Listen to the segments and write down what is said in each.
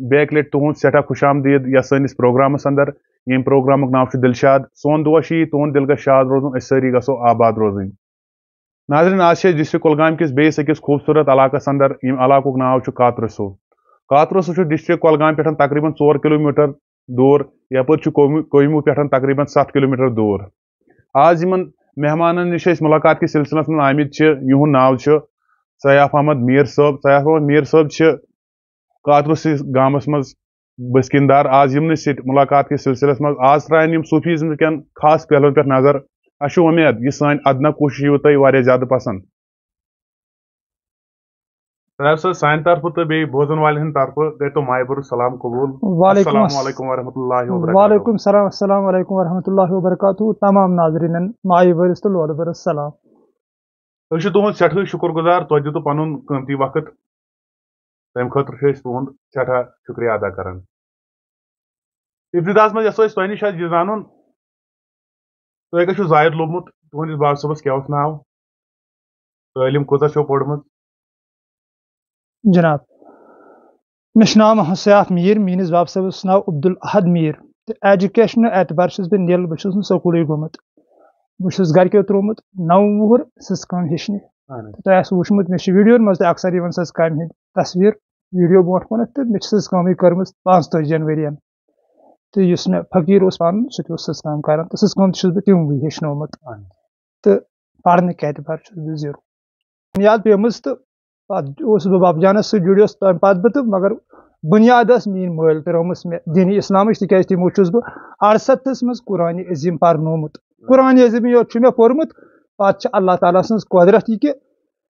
Back لٹ تہد سٹھا خوش آمدید یا سنس پروگرامس اندر یم پروگرامک ناو دلشاد سون دعا تہد دل گژھِ شاد روزن اس ساری گژھو آباد روزن ناظرین آج ڈسٹرک کۄلگام کس بیس أکس خوبصورت علاقس اندر یم علاقک ناو کاترسو کاترسو ڈسٹرک کۄلگام پٮ۪ٹھ تقریباً 4 کلومیٹر دور یپٲرۍ کویمو پٮ۪ٹھ تقریباً 7 کلومیٹر دور آج یمن مہمانن نش ملاقات کس سلسلس من آمت یہند ناو سیاف احمد میر صٲب سیاف احمد میر صٲب کاترس گامس مز بسکندار آج یمن سۭتۍ ملاقات کس سلسلس مز آج ترٛایَن یم صوفیزم کٮ۪ن خاص پہلوَن پٮ۪ٹھ نظر اَسہِ چھُ اُمید یہ سٲنۍ ادنا کوٗشش یِیو تۄہہِ واریاہ زیادٕ پسنٛد سیاف صٲب سانہِ طرفہٕ تہٕ بیٚیہِ بوزن والٮ۪ن ہٕنٛدِ طرفہٕ گٔے تو ماے بٔرٕ سلام قبوٗل السلام علیکم ورحمۃ اللہ وبرکاتہ وعلیکم السلام السلام علیکم ورحمۃ اللہ وبرکاتہ تمام ناظرین ماے بٔرِس تہٕ لولہٕ بٔرِس سلام أسۍ چھِ تُہُنٛد سٮ۪ٹھاہ شُکر گُزار تۄہہِ دِتوٗ پنُن قۭمتی وقت تمہِ خٲطرٕ چھِ أسۍ تُہُنٛد سٮ۪ٹھاہ شُکریہ ادا کران ابتداہس منٛز یژھو أسۍ تۄہہِ نِش یہِ زانُن تۄہہِ کتہِ چھُو زایِد لوٚبمُت تُہنٛدِس باب صٲبس کیٛاہ اوس ناو تعلیٖم کۭژاہ چھو پٔرمٕژ جناب مےٚ چھُ ناو محمد سیاف میٖر میٲنِس باب صٲبس چھُ ناو عبدالاحد میٖر تہٕ ایجوکیشن اعتبار چھُس بہٕ نِل بہٕ چھُس نہٕ سکوٗلٕے گوٚمُت بہٕ چھُس گرِکیو ترٛوومُت 9 وُہُر سٕژ کٲم ہیٚچھنہِ تۄہہِ آسوٕ وٕچھمُت مےٚ چھُ ویٖڈیوَن منٛز تہِ اکثر یِوان سٕژ کامہِ ہٕنٛدۍ تصویٖر ویٖڈیو برونٛٹھ کُنتھ تہٕ مےٚ چھِ سٕژ کٲمٕے کٔرمٕژ 35 ؤرین تہٕ یُس مےٚ فقیٖر اوس پَنُن سُہ تہِ اوس سٕژ کٲم کران تہٕ سٕژ کٲم تہِ چھُس بہٕ تِموٕے ہیٚچھنومُت تہٕ پرنٕکۍ اعتبار چھُس بہٕ 0 بُنیاد پیٚمٕژ تہٕ پتہٕ اوسُس بہٕ بب جانس سۭتۍ جُڑیوس تمہِ پتہٕ بہٕ تہٕ مگر بُنیاد ٲس میٲنۍ مٲلۍ ترٲومٕژ مےٚ دینی اسلامٕچ تِکیازِ تِمو چھُس بہٕ 68 منٛز قرآنِ عظیٖم پرنومُت قرآنِ عظیٖمٕے یوت چھُ مےٚ پوٚرمُت پتہٕ چھِ اللہ تعالیٰ سٕنٛز قۄدرت یہِ کہِ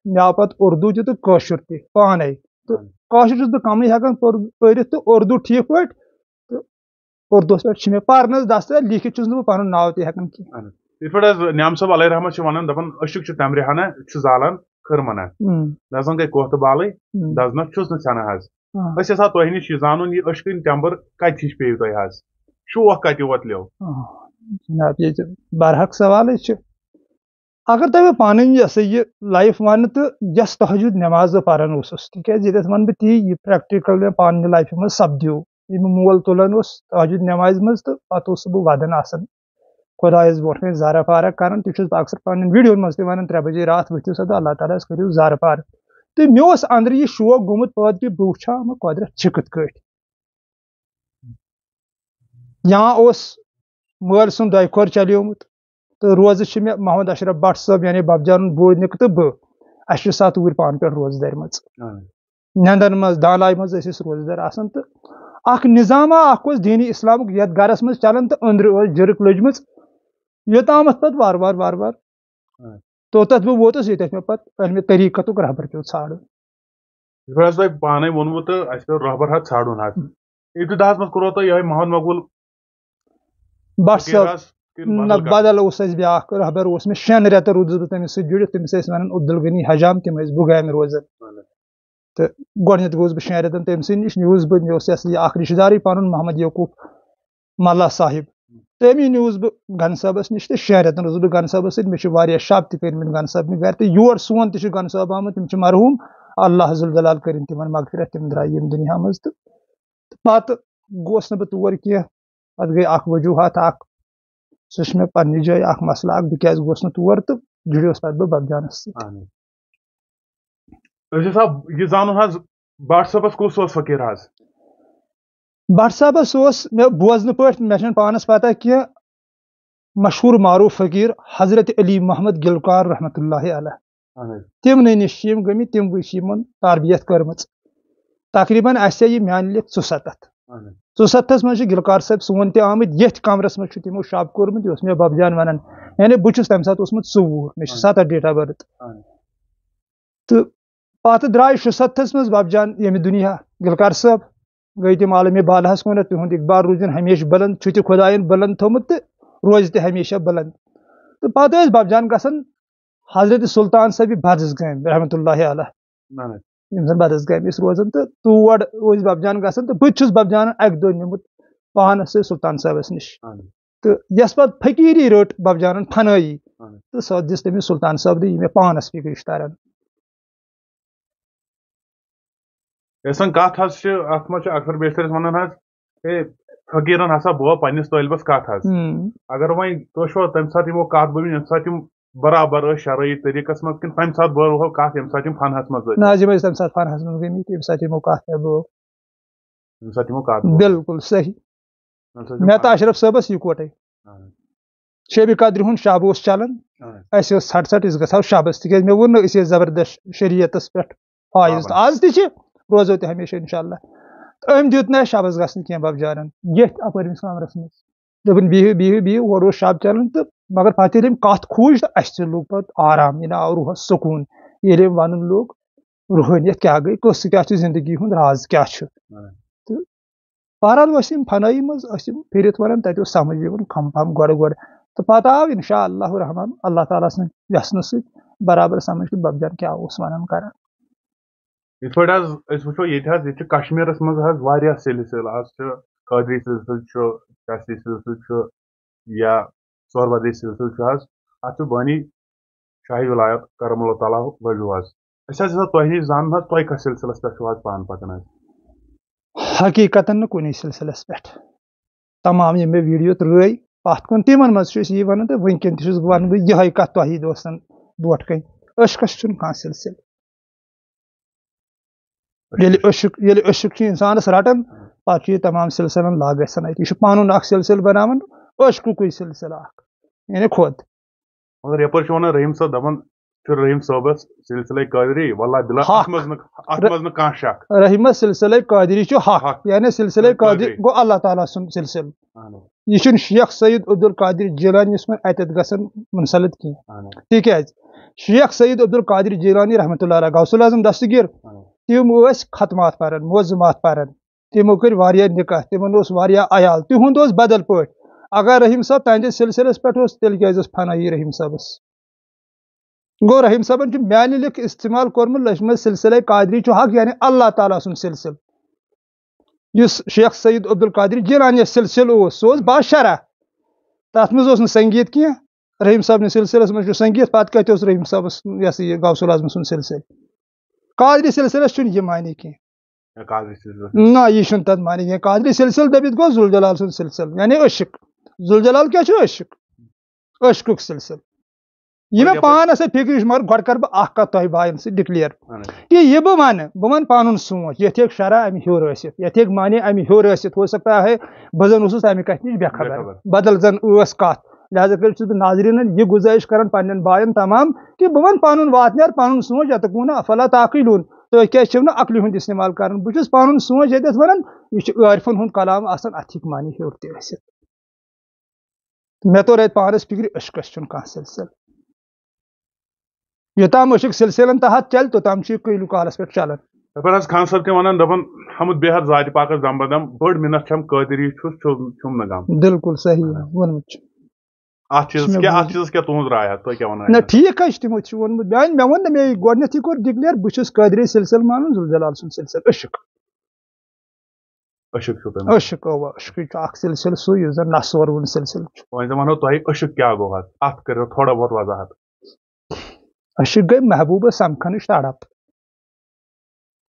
مےٚ آو پتہٕ اردوٗ تہِ تہٕ کٲشُر تہِ پانے تہٕ کٲشُر چھُس بہٕ کمٕے ہٮ۪کان پٔرِتھ تہٕ اردوٗ ٹھیٖک پٲٹھۍ تہٕ اردوٗوس پٮ۪ٹھ چھِ مےٚ پرنس دستہٕ لیٖکھِتھ چھُس نہٕ بہٕ پنُن ناو تہِ ہٮ۪کان کینٛہہ یِتھ پٲٹھۍ حظ نعام صٲب علیہ رحمت چھِ ونان دپان أشُک چھُ تمرِ ہنا چھُ زالان خٕرمنا دزان گٔے کوتہٕ بالٕے دزنس چھُس نہٕ ژھٮ۪نان حظ أسۍ یژھان تۄہہِ نِش یہِ زانُن یہِ أشکٕنۍ تٮ۪مبٕر کتہِ ہِش پیٚیہِ تۄہہِ حظ شوق کتہِ وۄتلیو جناب ییٚتہِ برحق سوالٕے چھِ اگر تۄہہِ بہٕ پنٕنۍ یہِ ہسا یہِ لایف ونہٕ تہٕ یۄس تہجُد نٮ۪ماز بہٕ پران اوسُس تِکیازِ ییٚتٮ۪تھ ونہٕ بہٕ تی یہِ پریکٹِکل مےٚ پننہِ لایفہِ منٛز سپدیو یہِ مےٚ مول تُلان اوس تہجُد نٮ۪مازِ منٛز تہٕ پتہٕ اوسُس بہٕ ودان آسان خۄدایس برونٛٹھ کنہِ زارٕ پارک کران تہِ چھُس بہٕ اکثر پننٮ۪ن ویٖڈیوَن منٛز تہِ ونان 3 بجے راتھ ؤتھِو سا تہٕ اللہ تعالیٰ ہس کٔرِو زارٕ پارک تہٕ مےٚ اوس أنٛدرٕ یہِ شوق گوٚمُت پٲدٕ کہِ بہٕ وٕچھٕ ہا یِمہٕ قۄدرت چھِ کِتھ کٲٹھۍ یا اوس مٲلۍ سُنٛد دۄیہِ خور چلیومُت تہٕ روزٕ چھِ مےٚ محمد اشرف بٹ صٲب یعنی بب جانُن بوٗڑ نِکہٕ تہٕ بہٕ اَسہِ چھِ 7 وُہٕرۍ پانہٕ پٮ۪ٹھ روزٕ دَرِمٕژ نٮ۪ندن منٛز دالاے منٛز ٲسۍ أسۍ روزٕ دار آسان تہٕ اکھ نظامہ اکھ اوس دیٖنی اسلامُک یتھ گرس منٛز چلان تہٕ أنٛدرٕ ٲس جِرک لٔجمٕژ یوٚتامتھ پتہٕ وارٕ وارٕ توٚتتھ بہٕ ووتُس ییٚتٮ۪تھ مےٚ پتہٕ علمِ طریٖقتُک رہبر پیوٚو ژھانڈُن تۄہہِ پانے ووٚنوٕ تہٕ اَسہِ پیوٚو رہبر حظ ژھانڈُن حظ ابتداہس منٛز کوٚروٕ تۄہہِ یِہوے محمد مقبوٗل بٹ صٲب بدل اوس اَسہِ بیاکھ رہبر اوس مےٚ 6 رٮ۪تن روٗدُس بہٕ تٔمِس سۭتۍ جُڑِتھ تٔمِس ٲسۍ ونان عبدالغنی حجام تِم ٲسۍ بُگامہِ روزان تہٕ گۄڈٕنیتھ گوٚوُس بہٕ 6 رٮ۪تن تٔمۍ سٕے نِش نیوٗس بہٕ مےٚ اوس یہِ اکھ رِشتہٕ دارٕے پنُن محمد یعقوٗب ملا صاحب تٔمی نیوٗس بہٕ گن صٲبس نِش تہٕ 6 رٮ۪تن روٗدُس بہٕ گن صٲبس سۭتۍ مےٚ چھِ واریاہ شب تہِ کٔرمٕتۍ گن صٲبنہِ گرِ تہٕ یور سون تہِ چھُ گن صٲب آمُت تِم چھِ مرحوٗم اللہ ذوالجلال کٔرِنۍ تِمن مغفرت تِم درٛاے ییٚمہِ دُنیا منٛز تہٕ پتہٕ گوٚوُس نہٕ بہٕ تور کینٛہہ پتہٕ گٔے اکھ وجوٗہات اکھ سُہ چھُ مےٚ پننہِ جایہِ اکھ مسلہٕ اکھ بہٕ کیازِ گوٚوُس نہٕ تور تہٕ جُڑیوس پتہٕ بہٕ بب جانس سۭتۍ أسۍ حظ یہِ زانُن حظ بٹ صٲبس کُس اوس فقیٖر حظ بٹ صٲبس اوس مےٚ بوزنہٕ پٲٹھۍ مےٚ چھنہٕ پانس پتہ کینٛہہ مشہوٗر معروٗف فقیٖر حضرت علی محمد گلکار رحمتہ اللہ علیہ تِمنٕے نِش چھِ یِم گٔمٕتۍ تِموٕے چھِ یِمن تربیت کٔرمٕژ تقریٖبن آسہِ ہا یہِ میانہِ لیکھ 74 منٛز چھِ گلکار صٲب سون تہِ آمٕتۍ ییٚتھۍ کمرس منٛز چھُ تِمو شب کوٚرمُت یہِ اوس مےٚ بب جان ونان یعنی بہٕ چھُس تمہِ ساتہٕ اوسمُت 24 مےٚ چھِ 7 ڈیٹ آف بٔرٕتھ تہٕ پتہٕ درٛاے 66 منٛز بب جان ییٚمہِ دُنیا گلکار صٲب گٔے تِم عالمِ بالہس کُنتھ تِہُنٛد اقبال روٗزِن ہمیشہِ بلند چھُ تہِ خۄدایَن بلند تھوٚمُت تہٕ روزِ تہِ ہمیشہ بلند تہٕ پتہٕ ٲسۍ بب جان گژھان حضرت سلطان صٲبہِ بدس گامہِ رحمتہ اللہ علیہ یِم زن بدس گامہِ ٲسۍ روزان تہٕ تور ٲسۍ بب جان گژھان تہٕ بہٕ تہِ چھُس بب جانن اکہِ دۄہ نیوٗمُت پانس سۭتۍ سلطان صٲبس نِش تہٕ یۄس پتہٕ فقیٖری رٔٹ بب جانن فنٲیی تہٕ سۄ دِژ تٔمِس سلطان صٲبنٕے یہِ مےٚ پانس فِکرِ چھِ تران ایسن کت حظ ات مز اکثر بیشتر ونان حظ اے فقیرن ہسا بو پنس طالبس کت حظ اگر وۄنۍ تُہۍ چھوا تمہِ ساتہٕ یِمو کتھ بٔنۍ ییٚمہِ ساتہٕ یِم برابر ٲسۍ شرعی طریٖقس منٛز کِنہٕ تمہِ ساتہٕ بٲوہو کتھ ییٚمہِ ساتہٕ یِم فنہس منٛز ٲسۍ؟ نہ حظ یِم ٲسۍ تمہِ ساتہٕ فنہس منٛز گٔمٕتۍ ییٚمہِ ساتہٕ یِمو کتھ بٲو. ییٚمہِ ساتہٕ یِمو کتھ بالکل صحیح. مےٚ تہٕ اشرف صٲبس یِکوٹے شیبہِ قدرِ ہُنٛد شب اوس چلان اَسہِ ٲس ژھٹ ژھٹ أسۍ گژھو شبس تِکیازِ مےٚ ووٚن نہٕ أسۍ ٲسۍ زبردست شریعتس پٮ۪ٹھ فٲیض تہٕ آز تہِ چھِ روزو تہِ ہمیشہ انشاء اللہ. أمۍ دیُت نہٕ اَسہِ شبس گژھنہٕ کینٛہہ ببجارن ییٚتھۍ اپٲرمِس کمرس منٛز دوٚپُن بِہِو بِہِو بِہِو اورٕ اوس شب چلان تہٕ مگر پتہٕ ییٚلہِ أمۍ کتھ کھوٗج تہٕ اَسہِ تہِ لوٚگ پتہٕ آرام یہِ آو روحس سکوٗن ییٚلہِ أمۍ ونُن لوٚگ روحٲنیت کیٛاہ گٔے قصہٕ کیٛاہ چھُ زندگی ہُنٛد راز کیٛاہ چھُ تہٕ بہرحال ٲسۍ یِم فنٲیی منٛز ٲسۍ یِم پھِرِتھ ونان تتہِ اوس سمجھ یِوان کھم پھم گۄڈٕ تہٕ پتہٕ آو انشاء اللہ رحمان اللہ تعالیٰ سٕنٛدِ یژھنہٕ سۭتۍ برابر سمجھ کہِ ببجان کیٛاہ اوس ونان کران. یِتھ پٲٹھۍ حظ أسۍ وٕچھو ییٚتہِ حظ ییٚتہِ چھُ کشمیٖرس منٛز حظ واریاہ سلسلہٕ آز چھُ قٲدری سلسلہٕ چھُ چشتی سلسلہٕ چھُ یا سوربدی سلسلہٕ چھُ حظ اتھ چھُ بانی شاہی ولایت کرم اللہ تعالیٰ وجوٗ حظ أسۍ حظ یژھو تۄہہِ نِش زانُن حظ تۄہہِ کتھ سلسلس پٮ۪ٹھ چھُو حظ پانہٕ پکان حظ؟ حقیقتن نہٕ کُنی سلسلس پٮ۪ٹھ. تمام یِم مےٚ ویٖڈیو ترٛٲے پتھ کُن تِمن منٛز چھُ أسۍ یی ونان تہٕ وٕنکیٚن تہِ چھُس بہٕ ونان بہٕ یِہے کتھ تۄہی دوستن برونٛٹھ کَنۍ عشقس چھُنہٕ کانٛہہ سلسلہٕ. ییٚلہِ عشق چھُ انسانس رٹان پتہٕ چھُ یہِ تمام سلسلن لاگ گژھان اتہِ یہِ چھُ پنُن اکھ سلسلہٕ بناوان عشقُکُے سلسلہٕ اکھ یعنی خۄد. مگر یپٲرۍ چھُ ونان رحیٖم صٲب دپان چھُ رحیٖم صٲبس سلسلے قٲدری واللہ بِلا اتھ منٛز نہٕ کانٛہہ شک. رحیٖمس سلسلے قٲدری چھُ حق یعنی سلسلے قٲدری گوٚو اللہ تعالیٰ سُنٛد سلسلہٕ. یہِ چھُنہٕ شیخ سعید عبدالقادر جیلانیس منٛز اتٮ۪تھ گژھان منسلط کینٛہہ تِکیازِ شیخ سعید عبدالقادر جیلانی رحمتہ اللہ علیہ غوث العظم دستگیر تِم ٲسۍ ختمات پران موضوٗمات پران تِمو کٔرۍ واریاہ نکاح تِمن اوس واریاہ عیال تِہُنٛد اوس بدل پٲٹھۍ. اگر رحیٖم صٲب تہنٛدِس سلسلس پٮ۪ٹھ اوس تیٚلہِ کیازِ ٲس فنٲیی رحیٖم صٲبس. گوٚو رحیٖم صٲبن چھُ میانہِ لیکھٕ استعمال کوٚرمُت لٔجمٕژ سلسلے قادری چھُ حق یعنی اللہ تعالیٰ سُنٛد سلسلہٕ. یُس شیخ سعید عبدالقادر جیلانی سلسلہٕ اوس سُہ اوس باشرح تتھ منٛز اوس نہٕ سنگیت کینٛہہ. رحیٖم صٲبنہِ سلسلس منٛز چھُ سنگیت پتہٕ کتہِ اوس رحیٖم صٲبس یہِ ہسا یہِ غوث العظم سُنٛد سلسلہٕ. قادری سلسلس چھُنہٕ یہِ معنی کینٛہہ نہ یہِ چھُنہٕ تتھ معنی کینٛہہ. قادری سلسلہٕ دٔپِتھ گوٚو ذوالجلال سُنٛد سلسلہٕ یعنی عشق. ذوالجلال کیٛاہ چھُ عشق عشقُک سلسلہٕ. یہِ مےٚ پانہٕ ٲس فکرِ مگر گۄڈٕ کرٕ بہٕ اکھ کتھ تۄہہِ بایَن سۭتۍ ڈِکلیئر کہِ یہِ بہٕ ونہٕ پنُن سونٛچ یتھ ہیٚکہِ شرح امہِ ہیوٚر ٲسِتھ یتھ ہیٚکہِ معنی امہِ ہیوٚر ٲسِتھ ہو سکتا ہے بہٕ زن اوسُس تمہِ کتھِ نِش بے خبر بدل زن ٲس کتھ. لہٰذا کٔرِتھ چھُس بہٕ ناظریٖنن یہِ گُزٲرِش کران پننٮ۪ن بایَن تمام کہِ بہٕ ونہٕ پنُن واتنیر پنُن سونٛچ یتقوٗنہ افلا تعقیلوٗن. تُہۍ کیازِ چھِو نہٕ عقلہِ ہُنٛد استعمال کران. بہٕ چھُس پنُن سونٛچ ییٚتٮ۪تھ ونان یہِ چھُ عٲرفن ہُنٛد کلام آسان اتھ ہیٚکہِ معنی ہیوٚر تہِ ٲسِتھ. مےٚ توٚر اتہِ پانس فکرِ عشقس چھُنہٕ کانٛہہ سلسلہٕ. یوٚتام عشق سلسلن تحت چلہِ توٚتام چھُ یہِ قٲیلوٗ کالس پٮ۪ٹھ چلان. دپان حظ خان صٲب تہِ ونان دپان حمد بیہد ذاتِ پاکس دم بدم بٔڑ مِنت چھم قٲدری چھُس چھُم نہٕ غم. بالکل صحیح ووٚنمُت چھُ. اتھ چیٖزس کیٛاہ تُہنٛز راے حظ تُہۍ کیٛاہ ونان؟ نہ ٹھیٖک حظ چھُ تِمو تہِ چھُ ووٚنمُت مےٚ ووٚن نہ مےٚ گۄڈنیتھٕے کوٚر ڈِکلیئر بہٕ چھُس قٲدری سلسلہٕ مانان ذوالجلال سُنٛد سلسلہٕ عشق. عشق اوا عشقٕے چھُ اکھ سلسلہٕ سُے یُس زن نسور وُن سلسلہٕ چھُ. وۄنۍ زن ونو تۄہہِ عشق کیٛاہ گوٚو حظ اتھ کٔرِو تھوڑا بہت وضاحت. عشق گٔے محبوٗبس سمکھنٕچ تڑپ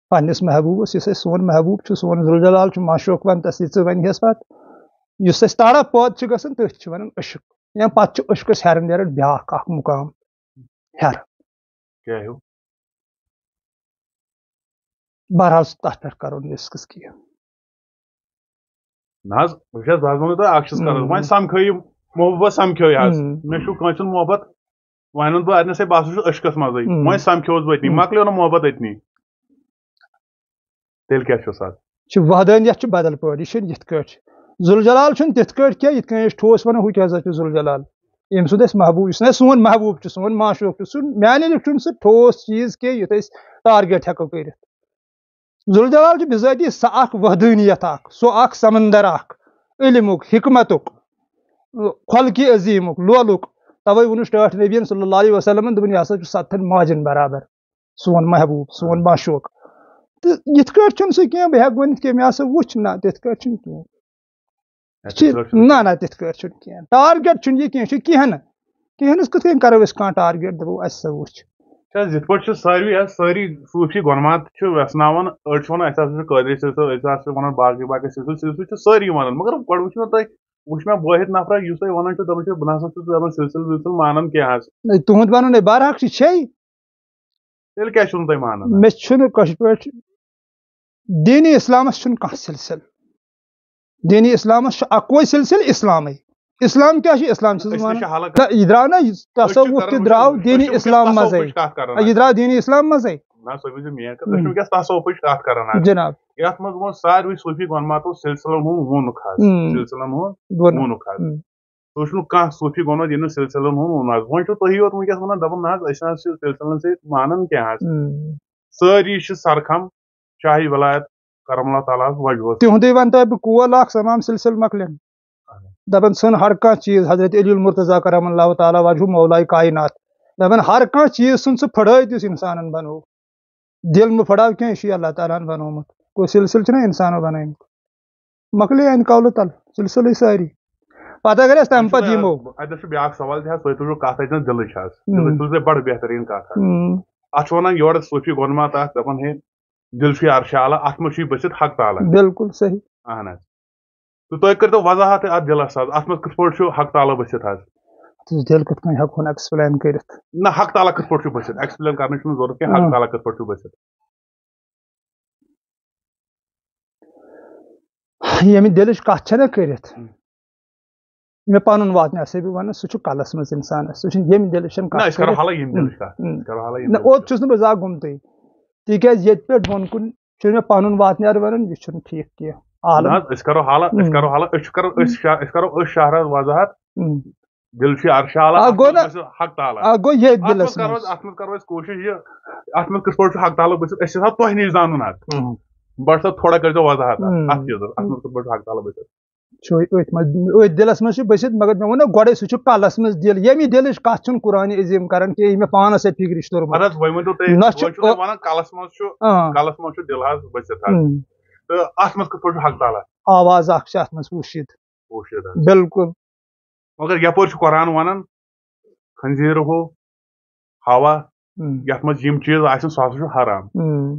پننِس محبوٗبس یُس اَسہِ سون محبوٗب چھُ سون ذوالجلال چھُ معشوق ون تس یہِ ژٕ ونہس پتہٕ یُس اَسہِ تڑپ پٲدٕ چھُ گژھان تٔتھۍ چھِ ونان عشق. یا پتہٕ چھُ عشقس ہیرن نیران بیاکھ اکھ مُقام ہیرن. بہرحال تتھ پٮ۪ٹھ کرو نہٕ أسۍ کینٛہہ. نہ حظ بہٕ چھس ونو تۄہہِ اکھ چیٖز کرو وۄنۍ سمکھٲیِو محبوٗبس سمکھیو حظ مےٚ چھُ کٲنٛسہِ ہُنٛد محبت وۄنۍ وَنہٕ بہٕ اتنس ہے بہٕ ہسا چھُس عشقس منٛزٕے وۄنۍ سمکھیوس بہٕ أتنی مۄکلیو نہٕ محبت أتنی تیٚلہِ کیٛاہ چھُس حظ. چھُ وحدٲنیت چھُ بدل پٲٹھۍ یہِ چھُنہٕ یِتھ کٲٹھۍ ذوالجلال چھُنہٕ تِتھ کٲٹھۍ کینٛہہ یِتھ کٔنۍ أسۍ ٹھوس ونو ہُہ کیٛاہ ہسا چھُ ذوالجلال. ییٚمہِ سُنٛد اَسہِ محبوٗب یُس نہٕ سون محبوٗب چھُ سون معشوق چھُ سُہ میانہِ لیٚکھِ چھُنہٕ سُہ ٹھوس چیٖز کینٛہہ یُتھ أسۍ ٹارگیٹ ہٮ۪کو کٔرِتھ. ذوالجلال چھُ بِذٲتی سۄ اکھ وحدٲنیت اکھ سُہ اکھ سمندر اکھ علمُک حکمتُک خلقہِ عظیٖمُک لولُک. توے ووٚنُس ٹٲٹھ نبیَن صلی اللہ علیہ وسلمن دوٚپُن یہِ ہسا چھُ 7 ماجن برابر سون محبوٗب سون معشوق. تہٕ یِتھ کٲٹھۍ چھُنہٕ سُہ کینٛہہ بہٕ ہٮ۪کہٕ ؤنِتھ کہِ مےٚ ہسا وٕچھ نہ تِتھ کٲٹھۍ چھُنہٕ کینٛہہ نہ تِتھ کٲٹھۍ چھُنہٕ کینٛہہ. ٹارگیٹ چھُنہٕ یہِ کینٛہہ چھُ کینٛہہ نہٕ کینٛہہ نس کِتھ کٔنۍ کرو أسۍ کانٛہہ ٹارگیٹ دپو اَسہِ ہسا وٕچھ یِتھ پٲٹھۍ چھِ سٲری صوٗفی گۄنمات چھِ ویژناوان أڑۍ چھِ وَنان اَسہِ ہسا چھُ قٲدری سلسلہٕ أسۍ ہسا چھِ وَنان باقٕے سلسلہٕ چھِ سٲری وَنان مگر گۄڈٕ وٕچھ مےٚ وٲحد نفرا یُس تۄہہِ وَنان چھُ دَپان چھُ بہٕ نسا چھُس دَپان سلسلہٕ وِلسلہٕ مانان کینٛہہ حظ تُہُنٛد وَنُن ہے برحق چھے تیٚلہِ کیٛازِ چھُو نہٕ تُہۍ مانان مےٚ چھُنہٕ کٲشِر پٲٹھۍ دیٖنی اِسلامس چھُنہٕ کانٛہہ سلسلہٕ دیٖنی اِسلامس چھُ اکوے سلسلہٕ اِسلامٕے اسلام کیٛاہ چھُ اسلام چھُس بہٕ وَنان یہِ درٛاو نا تصوُف تہِ درٛاو دیٖنی اِسلام منٛزٕے یہِ درٛاو دیٖنی اِسلام منٛزٕے تصوفٕچ کتھ کران جِناب یتھ منٛز ووٚن ساروٕے صوٗفی گۄنماتو سلسلن ہُنٛد ووٚنُکھ حظ سلسلن ہُنٛد ووٚنُکھ حظ تُہۍ چھُنہٕ کانٛہہ صوٗفی گۄنمت ییٚمۍ نہٕ سلسلن ہُنٛد ووٚن حظ وۄنۍ چھُو تُہی یوت وٕنکیٚس وَنان دَپان نہ حظ أسۍ نہ حظ چھِ سلسلن سۭتۍ مانان کینٛہہ حظ سٲری چھِ سرخم شاہی ولایت کرم اللہ تعالیٰ ہس وجوہ تِہُنٛدُے وَنہٕ بہٕ کول اکھ تمام سلسلہٕ مۄکلن دَپان ژھٕن ہر کانٛہہ چیٖز حضرت علی المرتضیٰ کرم اللہ تعالیٰ وجہ مولائے کائنات دَپان ہر کانٛہہ چیٖز ژھٕن ژٕ پھٕڑٲیِتھ یُس اِنسانن بنوو دِل مہٕ پھٕڑاو کینٛہہ یہِ چھُے اللہ تعالیٰ ہن بنومُت گوٚو سلسلہٕ چھِنہ اِنسانو بنٲیمٕتۍ مۄکلے اَمہِ قولہٕ تل سلسلٕے سٲری پتہٕ اگر أسۍ تمہِ پتہٕ یِمو اَتٮ۪تھ چھُ بیاکھ سوال تہِ حظ تُہۍ تُلِو کتھ اَتٮ۪ن دِلٕچ حظ دِلٕچ تُلِو تُہۍ بڑٕ بہتریٖن کتھ حظ اتھ چھُ وَنان یورٕ صوٗفی گۄنمات اکھ دپان ہے دِل چھُے عرشِ اعلیٰ اتھ منٛز چھُے بٔسِتھ حق تعالیٰ بالکل صحیح اہن حظ تہٕ تُہۍ کٔرۍتو وضاحت اتھ دِلس حظ اتھ منٛز کِتھ پٲٹھۍ چھُ حق تعالیٰ بٔسِتھ حظ دِل کِتھ کٔنۍ ہٮ۪کہون ایکسپلین کٔرِتھ نہ حق تعالیٰ کِتھ پٲٹھۍ چھُ بٔسِتھ ایکسپلین کرنٕچ چھُنہٕ ضروٗرت کینٛہہ حق تعالیٰ کِتھ پٲٹھۍ چھُ بٔسِتھ ییٚمہِ دِلٕچ کتھ چھےٚ نہ کٔرِتھ مےٚ پنُن واتنہٕ ہسا بہٕ وَنہٕ سُہ چھُ کلس منٛز اِنسانس سُہ چھُنہٕ ییٚمہِ دِلٕچ چھنہٕ کتھ نہ اوٚت چھُس نہٕ بہٕ زانٛہہ گوٚمتُے تِکیازِ ییٚتہِ پٮ۪ٹھ بۄن کُن چھُ مےٚ پنُن واتنہٕ وَنان یہِ چھُنہٕ ٹھیٖک کینٛہہ أسۍ کرو حالات أسۍ کرو أسۍ شہرس وضاحت دِل چھُ عرشِ اعلیٰ حق تعالیٰ اتھ منٛز کرو أسۍ کوٗشش یہِ اتھ منٛز کِتھ پٲٹھۍ چھُ حق تعالیٰ بٔسِتھ أسۍ چھِ یژھان تۄہہِ نِش زانُن حظ بٹ صٲب تھوڑا کٔرۍزیو وضاحت اتھ چیٖزس اتھ منٛز کِتھ پٲٹھۍ چھُ حق تعالیٰ بٔسِتھ أتھۍ دِلس منٛز چھُ بٔسِتھ مگر مےٚ ووٚن نہ گۄڈے سُہ چھُ کلس منٛز دِل ییٚمہِ دِلٕچ کتھ چھُنہٕ قرآنِ عظیٖم کران کینٛہہ یہِ مےٚ پانس سۭتۍ فِکرِ چھُ توٚرمُت وَنان کلس منٛز چھُ دِل حظ بٔسِتھ حظ تہٕ اتھ منٛز کِتھ پٲٹھۍ چھُ حق تعالیٰ آواز اکھ چھِ اتھ منٛز پوٗشِتھ بالکل مگر یپٲرۍ چھُ قرآن وَنان خنزیٖر ہو ہوا یتھ منٛز یِم چیٖز آسن سُہ ہسا چھُ حرام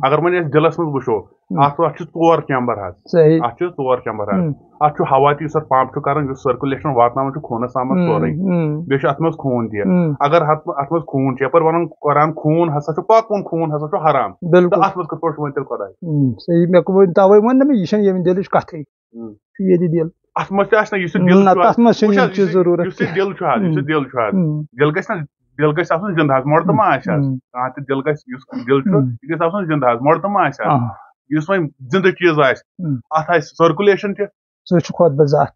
اگر وۄنۍ أسۍ دِلس منٛز وٕچھو اتھ چھِ ژور چیمبر حظ اتھ چھِ ژور چیمبر حظ اتھ چھُ ہوا تہِ یُس اتھ پمپ چھُ کران یُس سٔرکُلیشن واتناوان چھُ خوٗنس تامتھ سورُے بیٚیہِ چھُ اتھ منٛز خوٗن تہِ اگر اتھ منٛز خوٗن چھُ یپٲرۍ وَنان قرآن خوٗن ہسا چھُ پاکوُن خوٗن ہسا چھُ حرام تہٕ اتھ منٛز کِتھ پٲٹھۍ چھُ وۄنۍ تیٚلہِ خۄداے صحیح مےٚ توے ووٚن نہ مےٚ یہِ چھنہٕ ییٚمہِ دِلٕچ کتھٕے ییٚتہِ دِل اتھ منٛز تہِ آسہِ نہ یُس یہِ دِل چھُ حظ دِل گژھِ نہ دِل گژھِ آسُن زنٛدٕ حظ مۄردٕ ما آسہِ حظ کانٛہہ تہِ دِل گژھِ یُس دِل چھُ یہِ گژھِ آسُن زنٛدٕ حظ مۄردٕ ما آسہِ حظ یُس وۄنۍ زنٛدٕ چیٖز آسہِ اتھ آسہِ سٔرکُلیشن تہِ سُہ چھُ خۄد بہ ذات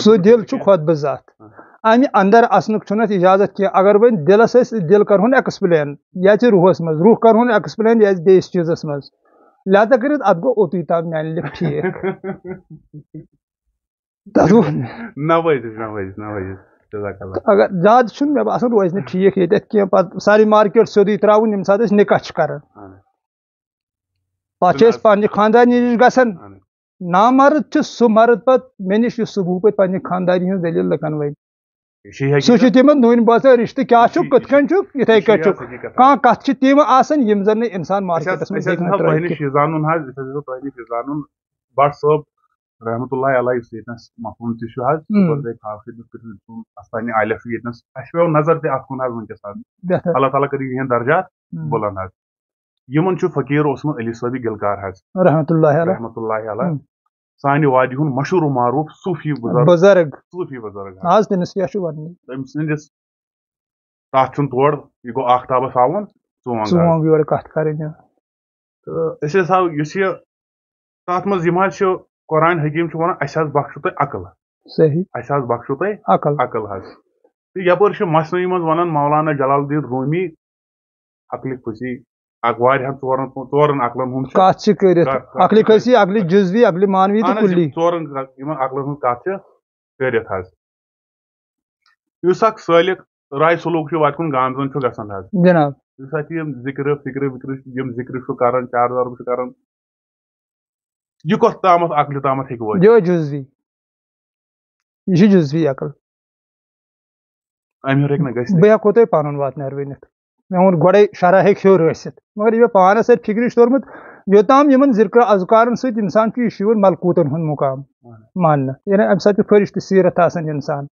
سُہ دِل چھُ خۄد بہ ذات امہِ اندر اژنُک چھُنہٕ اتھ اِجازت کینٛہہ اگر وۄنۍ دِلس أسۍ دِل کرہون ایکٕسپلین یہِ اژِ روحس منٛز روح کرہون ایکٕسپلین یہِ اژِ بیٚیِس چیٖزس منٛز لہٰذا کٔرِتھ اتھ گوٚو اوٚتُے تام میانہِ لیکھ ٹھیٖک اگر زیادٕ چھُنہٕ مےٚ باسان روزِ نہٕ ٹھیٖک ییٚتٮ۪تھ کینٛہہ پتہٕ سارے مارکیٹ سیوٚدُے ترٛاوُن ییٚمہِ ساتہٕ أسۍ نِکاح چھِ کران پتہٕ چھِ أسۍ پننہِ خانٛدارنہِ نِش گژھان نامرد چھُ سُہ مرد پتہٕ مےٚ نِش یُس صبح پتہٕ پننہِ خانٛدارنہِ ہٕنٛز دٔلیٖل لُکن وَنہِ سُہ چھُ تِمن نوٗنہِ بوزان رِشتہٕ کیٛاہ چھُکھ کِتھ کٔنۍ چھُکھ یِتھٕے کٔنۍ چھُکھ کانٛہہ کتھ چھِ تِم آسان یِم زن نہٕ اِنسان مارکیٹس منٛز بٹ صٲب رحمتہ اللہ علیہ یُس ییٚتنس محفوٗظ تہِ چھُ حظ پننہِ عالف چھُ ییٚتنس اَسہِ پیٚو نظر تہِ اتھ کُن حظ وٕنکیٚس حظ اللہ تعالیٰ کٔرِو یِہنٛدۍ درجات بُلنٛد حظ یِمن چھُ فقیٖر اوسمُت علی صٲبی گلکار حظ رحمتہ اللہ علیہ سانہِ وادِ ہُنٛد مشہوٗر معروٗف صوٗفی بُزرگ تٔمۍ سٕنٛدِس تتھ چھُنہٕ تورٕ یہِ گوٚو آختابس آوُن ژونٛگ یورٕ کتھ کرٕنۍ تہٕ أسۍ حظ تھاو یُس یہِ تتھ منٛز یِم حظ چھِ قرآن حکیٖم چھُ وَنان اَسہِ حظ بخشو تۄہہِ عقل اَسہِ حظ بخشو تۄہہِ عقل حظ تہٕ یپٲرۍ چھُ مثنوی منٛز وَنان مولانا جلال الدیٖن روٗمی عقلہِ کھُسی واریاہن ژورن عقلن ہُنٛد ژورن یِمن عقلن ہٕنٛز کتھ چھِ کٔرِتھ حظ یُس اکھ سٲلِق راے سلوٗک چھُ وتہِ کُن گامزن چھُ گژھان حظ یُس اتہِ یِم ذِکرِ فِکرِ وِکرِ یِم ذِکرِ چھُ کران چار ضرب چھُ کران یہِ کوٚت تامتھ عقلہِ تامتھ ہیٚکہِ وٲتِتھ یہِ چھِ جُزوی عقل بہٕ ہٮ۪کو تۄہہِ پَنُن واتناوِ ؤنِتھ مےٚ ووٚن گۄڈَے شرح ہیٚکہِ ہیوٚر ٲسِتھ مگر یہِ مےٚ پانَس سۭتۍ فِکرِ چھُ توٚرمُت یوٚتام یِمن ذِکر اذکارن سۭتۍ اِنسان چھُ یہِ چھُ یِوان ملکوٗتن ہُنٛد مُقام ماننہٕ یعنی اَمہِ ساتہٕ چھُ فرشتہٕ سیٖرت آسان اِنسان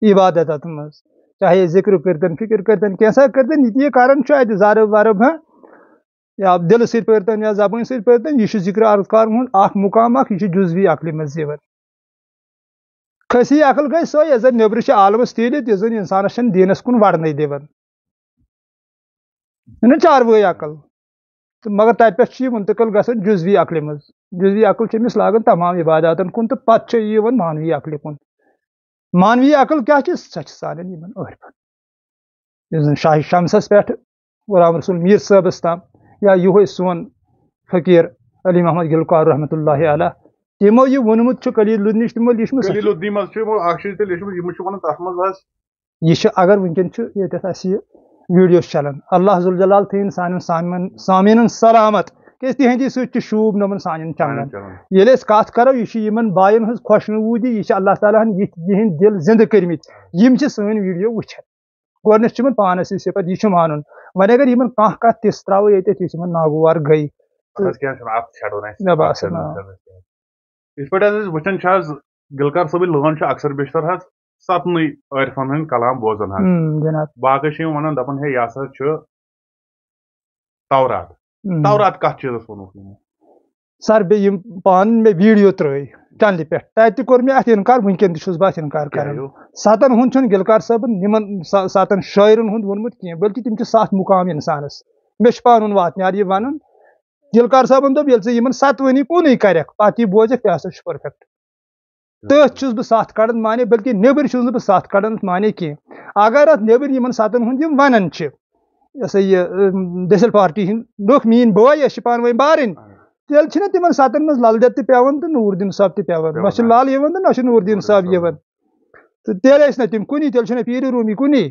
عبادت منٛز چاہے ذِکر کٔرتن فِکر کٔرتن کینٛژھا کٔرتن یہِ تہِ یہِ کران چھُ اَتہِ زرب ورب یا دِلہٕ سۭتۍ پٔرتن یا زبٲنۍ سۭتۍ پٔرتن یہِ چھُ ذِکر اذکارن ہُنٛد اکھ مُقام اکھ یہِ چھُ جُزوی عقلہِ منٛز یِوان کھٔسی عقل گٔے سۄ یۄس زن نیٚبرٕ چھِ عالمس تیٖلِتھ یُس زن اِنسانس چھنہٕ دیٖنس کُن وڑنٕے دِوان چاروٲے عقل تہٕ مگر تتہِ پٮ۪ٹھ چھِ یہِ مُنتقل گژھان جُزوی عقلہِ منٛز جُزوی عقل چھِ أمِس لاگان تمام عباداتن کُن تہٕ پتہٕ چھِ یہِ یِوان مانوی عقلہِ کُن مانوی عقل کیاہ چھِ سۄ چھِ سانٮ۪ن یِمن عٲرفن یُس زن شاہہِ شمسس پٮ۪ٹھ غلام رسول میٖر صٲبس تام یا یِہوے سون فقیٖر علی محمد گلکار رحمتہ اللہ علیہ تِمو یہِ ووٚنمُت چھُ کلیٖل الدین نِش تِمو لیٖچھمٕژ یہِ چھُ اگر وٕنکیٚن چھُ ییٚتٮ۪تھ اَسہِ یہِ ویٖڈیو چلان اللہ ذُل جلال تھٲیِن سانٮ۪ن سامیٖنن سلامت کیازِ تِہنٛدی سۭتۍ چھُ شوٗب نوٚمُن سانٮ۪ن چنٛدن ییٚلہِ أسۍ کتھ کرو یہِ چھِ یِمن باین ہٕنٛز خۄشنوٗدی یہِ چھِ اللہ تعالیٰ ہن یِہنٛدۍ دِل زنٛدٕ کٔرمٕتۍ یِم چھِ سٲنۍ ویٖڈیو وٕچھان گۄڈنیٚتھ چھُ یِمن پانس یہِ صفت یہِ چھُ مانُن وۄنۍ اگر یِمن کانٛہہ کتھ تِژھ تراوو ییٚتٮ۪تھ یُس یِمن ناگوار گٔے مےٚ باسان یِتھ پٲٹھۍ حظ أسۍ وٕچھان چھِ حظ گلکار صٲبٕنۍ لٲن چھِ اکثر بیشتر حظ سپنٕے عٲرفن ہٕنٛدۍ کلام بوزان حظ جناب باقٕے چھِ یِم ونان دپان ہے یہِ ہسا چھُ تورات تورات کتھ چیٖزس ووٚنُکھ یِمو سر بیٚیہِ یِم پانہٕ مےٚ ویٖڈیو ترٲے چنلہِ پٮ۪ٹھ تتہِ تہِ کوٚر مےٚ اتھ انکار وٕنکیٚن تہِ چھُس بہٕ اتھ انکار کران ستن ہُنٛد چھُنہٕ گلکار صٲبن یِمن ستن شٲعرن ہُنٛد ووٚنمُت کینٛہہ بٔلکہِ تِم چھِ 7 مُقام انسانس مےٚ چھُ پنُن واتنیار یہِ ونُن گلکار صٲبن دوٚپ ییٚلہِ ژٕ یِمن 7وٕنی کُنُے کرکھ پتہٕ یہِ بوزکھ تہِ ہسا چھُ پٔرفیکٹ تٔتھۍ چھُس بہٕ 7 کڑان مانے بٔلکہِ نیٚبٕرۍ چھُس نہٕ بہٕ 7 کڑان مانے کینٛہہ اگر اتھ نیٚبٕرۍ یِمن 7 ہُنٛد یِم ونان چھِ یہِ ہسا یہِ دٔسِل پارٹی ہٕنٛدۍ لُکھ میٲنۍ بٲے أسۍ چھِ پانہٕ ؤنۍ بارٕنۍ تیٚلہِ چھِنہ تِمن 7 منٛز لل دٮ۪د تہِ پیٚوان تہٕ نوٗر دیٖن صٲب تہِ پیٚوان نہ چھُ لل یِوان تہٕ نہ چھُ نوٗر دیٖن صٲب یِوان تہٕ تیٚلہِ ٲسۍ نہٕ تِم کُنی تیٚلہِ چھُنہ پیٖرِ روٗمی کُنی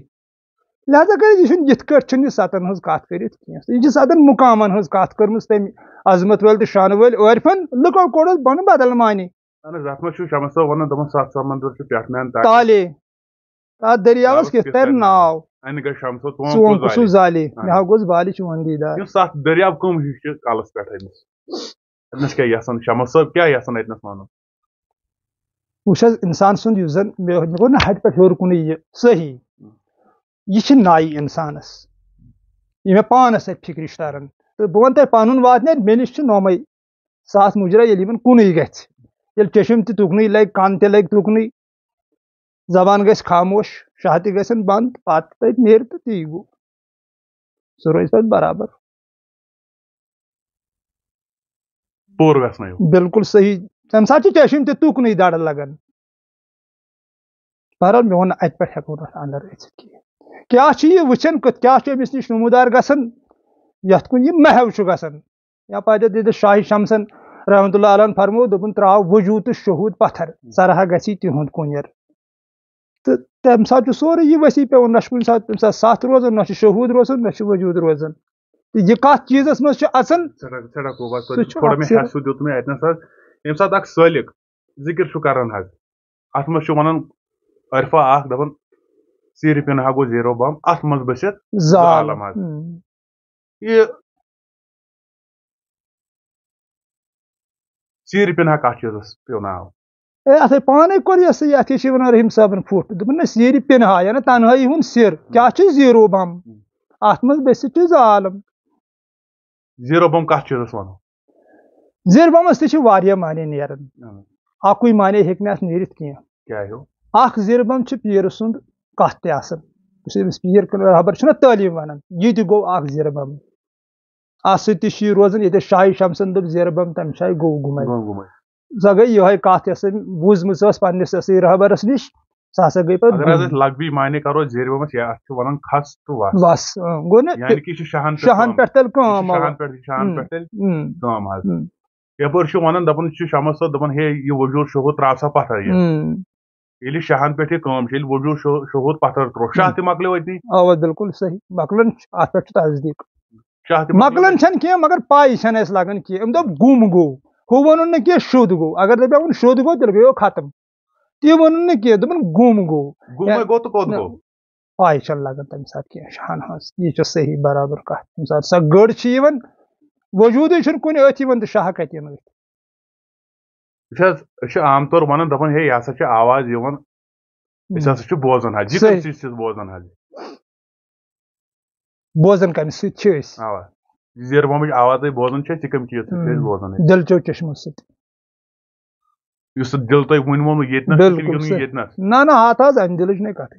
لہٰذا کٔرِتھ یہِ چھُنہٕ یِتھ کٲٹھۍ چھُنہٕ یہِ 7 ہٕنٛز کتھ کٔرِتھ کینٛہہ یہِ چھِ 7 مُقامن ہٕنٛز کتھ کٔرمٕژ تٔمۍ عظمت وٲلۍ تہٕ شانہٕ وٲلۍ عٲرفن لُکو کوٚڑُس بۄنہٕ بدل معنی اتھ منٛز چھُ شمس صٲب ونان دپان 7 سمندر چھُ پٮ۪ٹھ مین تالے تتھ دٔریاوس کِتھ ترِ ناو ژوٗنٛٹھ کُسُے زالے مےٚ ہا گوٚژھ بالہِ چون دیٖدار 7 دٔریاو کٕم ہِش چھِ کلس پٮ۪ٹھ أمِس کیاہ یژھان شمس صٲب کیاہ یژھان اتنس ونُن وٕچھ حظ اِنسان سُنٛد یُس زن مےٚ کوٚر نہ ہٹہِ پٮ۪ٹھ ہیوٚر کُنٕے یہِ صحیح یہِ چھِ نایہِ انسانس یہِ مےٚ پانس اتھِ فِکرِ چھُ تران تہٕ بہٕ ونہٕ تۄہہِ پنُن واتناوِ مےٚ نِش چھِ نوٚمے ساتھ مُجرا ییٚلہِ یِمن کُنُے گژھِ ییٚلہِ چٔشِم تہِ تُکنُے لگہِ کن تہِ لگہِ تُکنُے زبان گژھِ خاموش شاہ تہِ گژھن بنٛد پتہٕ تتہِ نیرِ تہٕ تی گوٚو سُہ روزِ پتہٕ برابر بالکل صحیح تمہِ ساتہٕ چھِ چٔشِم تہِ تُکنُے دڑٕ لگان بہرحال مےٚ ووٚن اتہِ پٮ۪ٹھ ہٮ۪کو نہٕ انٛدر أژِتھ کینٛہہ کیاہ چھُ یہِ وٕچھان کیاہ چھُ أمِس نِش نموٗدار گژھان یتھ کُن یہِ محو چھُ گژھان یا پتہٕ ییٚتہِ شاہہِ شمسن رحمتہ اللہ علیہ فرموو دوٚپُن تراو وجوٗد تہٕ شہوٗد پتھر سرہا گژھی تِہُنٛد کُنیر تہٕ تمہِ ساتہٕ چھُ سورُے یہِ ؤسیع پیٚوان نہ چھُ کُنہِ ساتہٕ تمہِ ساتہٕ 7 روزان نہ چھُ شہوٗد روزان نہ چھُ وجوٗد روزان تہٕ یہِ کتھ چیٖزس منٛز چھُ اژان ییٚمہِ ساتہٕ اکھ سٲلِق ذِکر چھُ کران حظ اتھ منٛز چھُ ونان عٲرفا اکھ دپان سیٖرِ پِنہا گوٚو زیٖرو بم اتھ منٛز بٔسِتھ ظالم حظ یہِ سیٖرِ پِنہا کتھ چیٖزس پیٚو ناو اتھے پانے کوٚر یہِ ہسا یہِ اتھ چھِ ونان رحیٖم صٲبن پھُٹ دوٚپُن نہ سیٖرِ پِنہا یعنی تنہٲیی ہُنٛد سِر کیاہ چھُ زیٖرو بم اتھ منٛز بٔسِتھ چھُ ظالم زیٖرو بم کتھ چیٖزس ونو زیٖرو بمس تہِ چھِ واریاہ معنے نیران اکُے معنے ہیٚکہِ نہٕ اتھ نیٖرِتھ کینٛہہ اکھ زیٖرو بم چھُ پیٖرٕ سُنٛد کتھ تہِ آسان یُس أمِس پیٖر رہبر چھُنہ تعلیٖم ونان یہِ تہِ گوٚو اکھ زیٖرو بم اتھ سۭتۍ تہِ چھُ یہِ روزان ییٚتہِ شاہہِ شمسن دوٚپ زیٖرو بم تمہِ جایہِ گوٚو گُمے سۄ گٔے یِہوے کتھ یۄس بوٗزمٕژ ٲس پننِس یہِ رہبرس نِش سۄ ہسا گٔے پتہٕ لغوی معنے کرو زیٖرو بمس اتھ چھُ ونان کھس تہٕ وس گوٚو نہ شاہن پٮ۪ٹھ تیٚلہِ کٲم حظ یپٲرۍ چھُ ونان دپان چھُ شمس صٲب دپان ہے یہِ وجوٗد شہوٗد تراو سا پتھر ییٚلہِ شاہن پٮ۪ٹھ یہِ کٲم چھِ ییٚلہِ وجوٗد شہوٗد پتھر تروو شاہ تہِ مۄکلیو أتی اوا بالکل صحیح مۄکلان اتھ پٮ۪ٹھ چھُ تصدیٖق مۄکلان چھنہٕ کینٛہہ مگر پاے چھنہٕ اسہِ لگان کینٛہہ أمۍ دوٚپ گُم گوٚو ہُہ ووٚنُن نہٕ کینٛہہ شُد گوٚو اگر دپیٛاوُن شُد گوٚو تیٚلہِ گٔیو ختم تہِ ووٚنُن نہٕ کینٛہہ دوٚپُن گُم گوٚو گوٚو تہٕ کوٚت گوٚو پاے چھ لگان تمہ سات کی شان ہز یہ صحیح برابر کت تمہ سات سا گڑ وجود کن ات تو شاہ کتن عام طور ونان دپان ہے یہ ہسا آواز ہسا بوزان حظ یہ کم چیز بوزان حظ بوزان کم سی زیر بمچ آواز بوزان یہ کم چیز بوزان دلچو چشمو ست دل تھی ونو یہ نا ہاتھ حظ امہ دلچ نہیں کت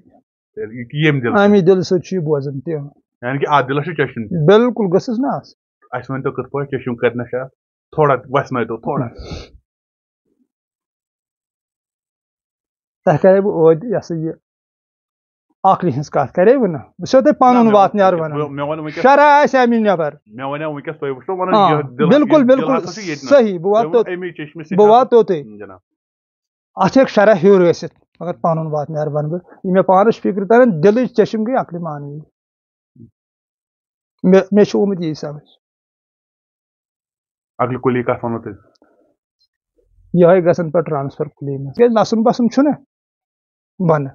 امہ دل سی بوزان تہ یعنی کہ ات دلس چشم بالکل گھس نا اس ون تو کت پہ چشم کرنا تھوڑا وسن تو تھوڑا تہ کرے بہت یہ سا یہ عقلی ہز کت کرے نا بہ تہ پن واتنار ونان شرح آسہ امہ نبر بالکل بالکل صحیح بہ وات توتے ات ہیک شرح ہیور ٲسِتھ مگر پن واتنار ون بہ یہ مے پانس فکر تران دلچ چشم گئی عقلِ مانوی مے چھ آمت یی سمجھ عقلِ کلی کت ونو تیٚلہِ یہ گژھن پہ ٹرانسفر کلی مز نسن بسن چھُنہ بن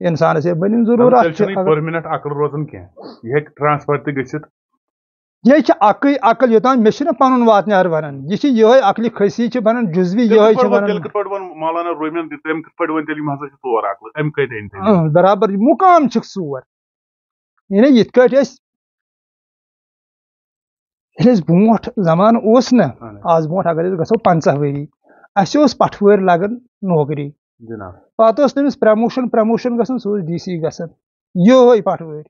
انسانس بنم ضرورت پرمنٹ عقل روزان کی یہ ٹرانسفر تہ گژھِتھ یہ عقل یوتان مے چھُنہ پنُن واتنار ونان یہ عقلِ کھسی بنان جزوی یہ مولانا رومین تم کت پہ ون تیل ہسا ژور عقل ام کت ان برابر مقام چھک ژور یعنی یت کٹ برونٹ زمان اوس نا آز برونٹ اگر گژھو 50 ؤری اس پٹھوٲرۍ لگان نوکری پتہ تمس پرموشن گژھان سہ ڈی سی گژھان یہ پٹھوٲرۍ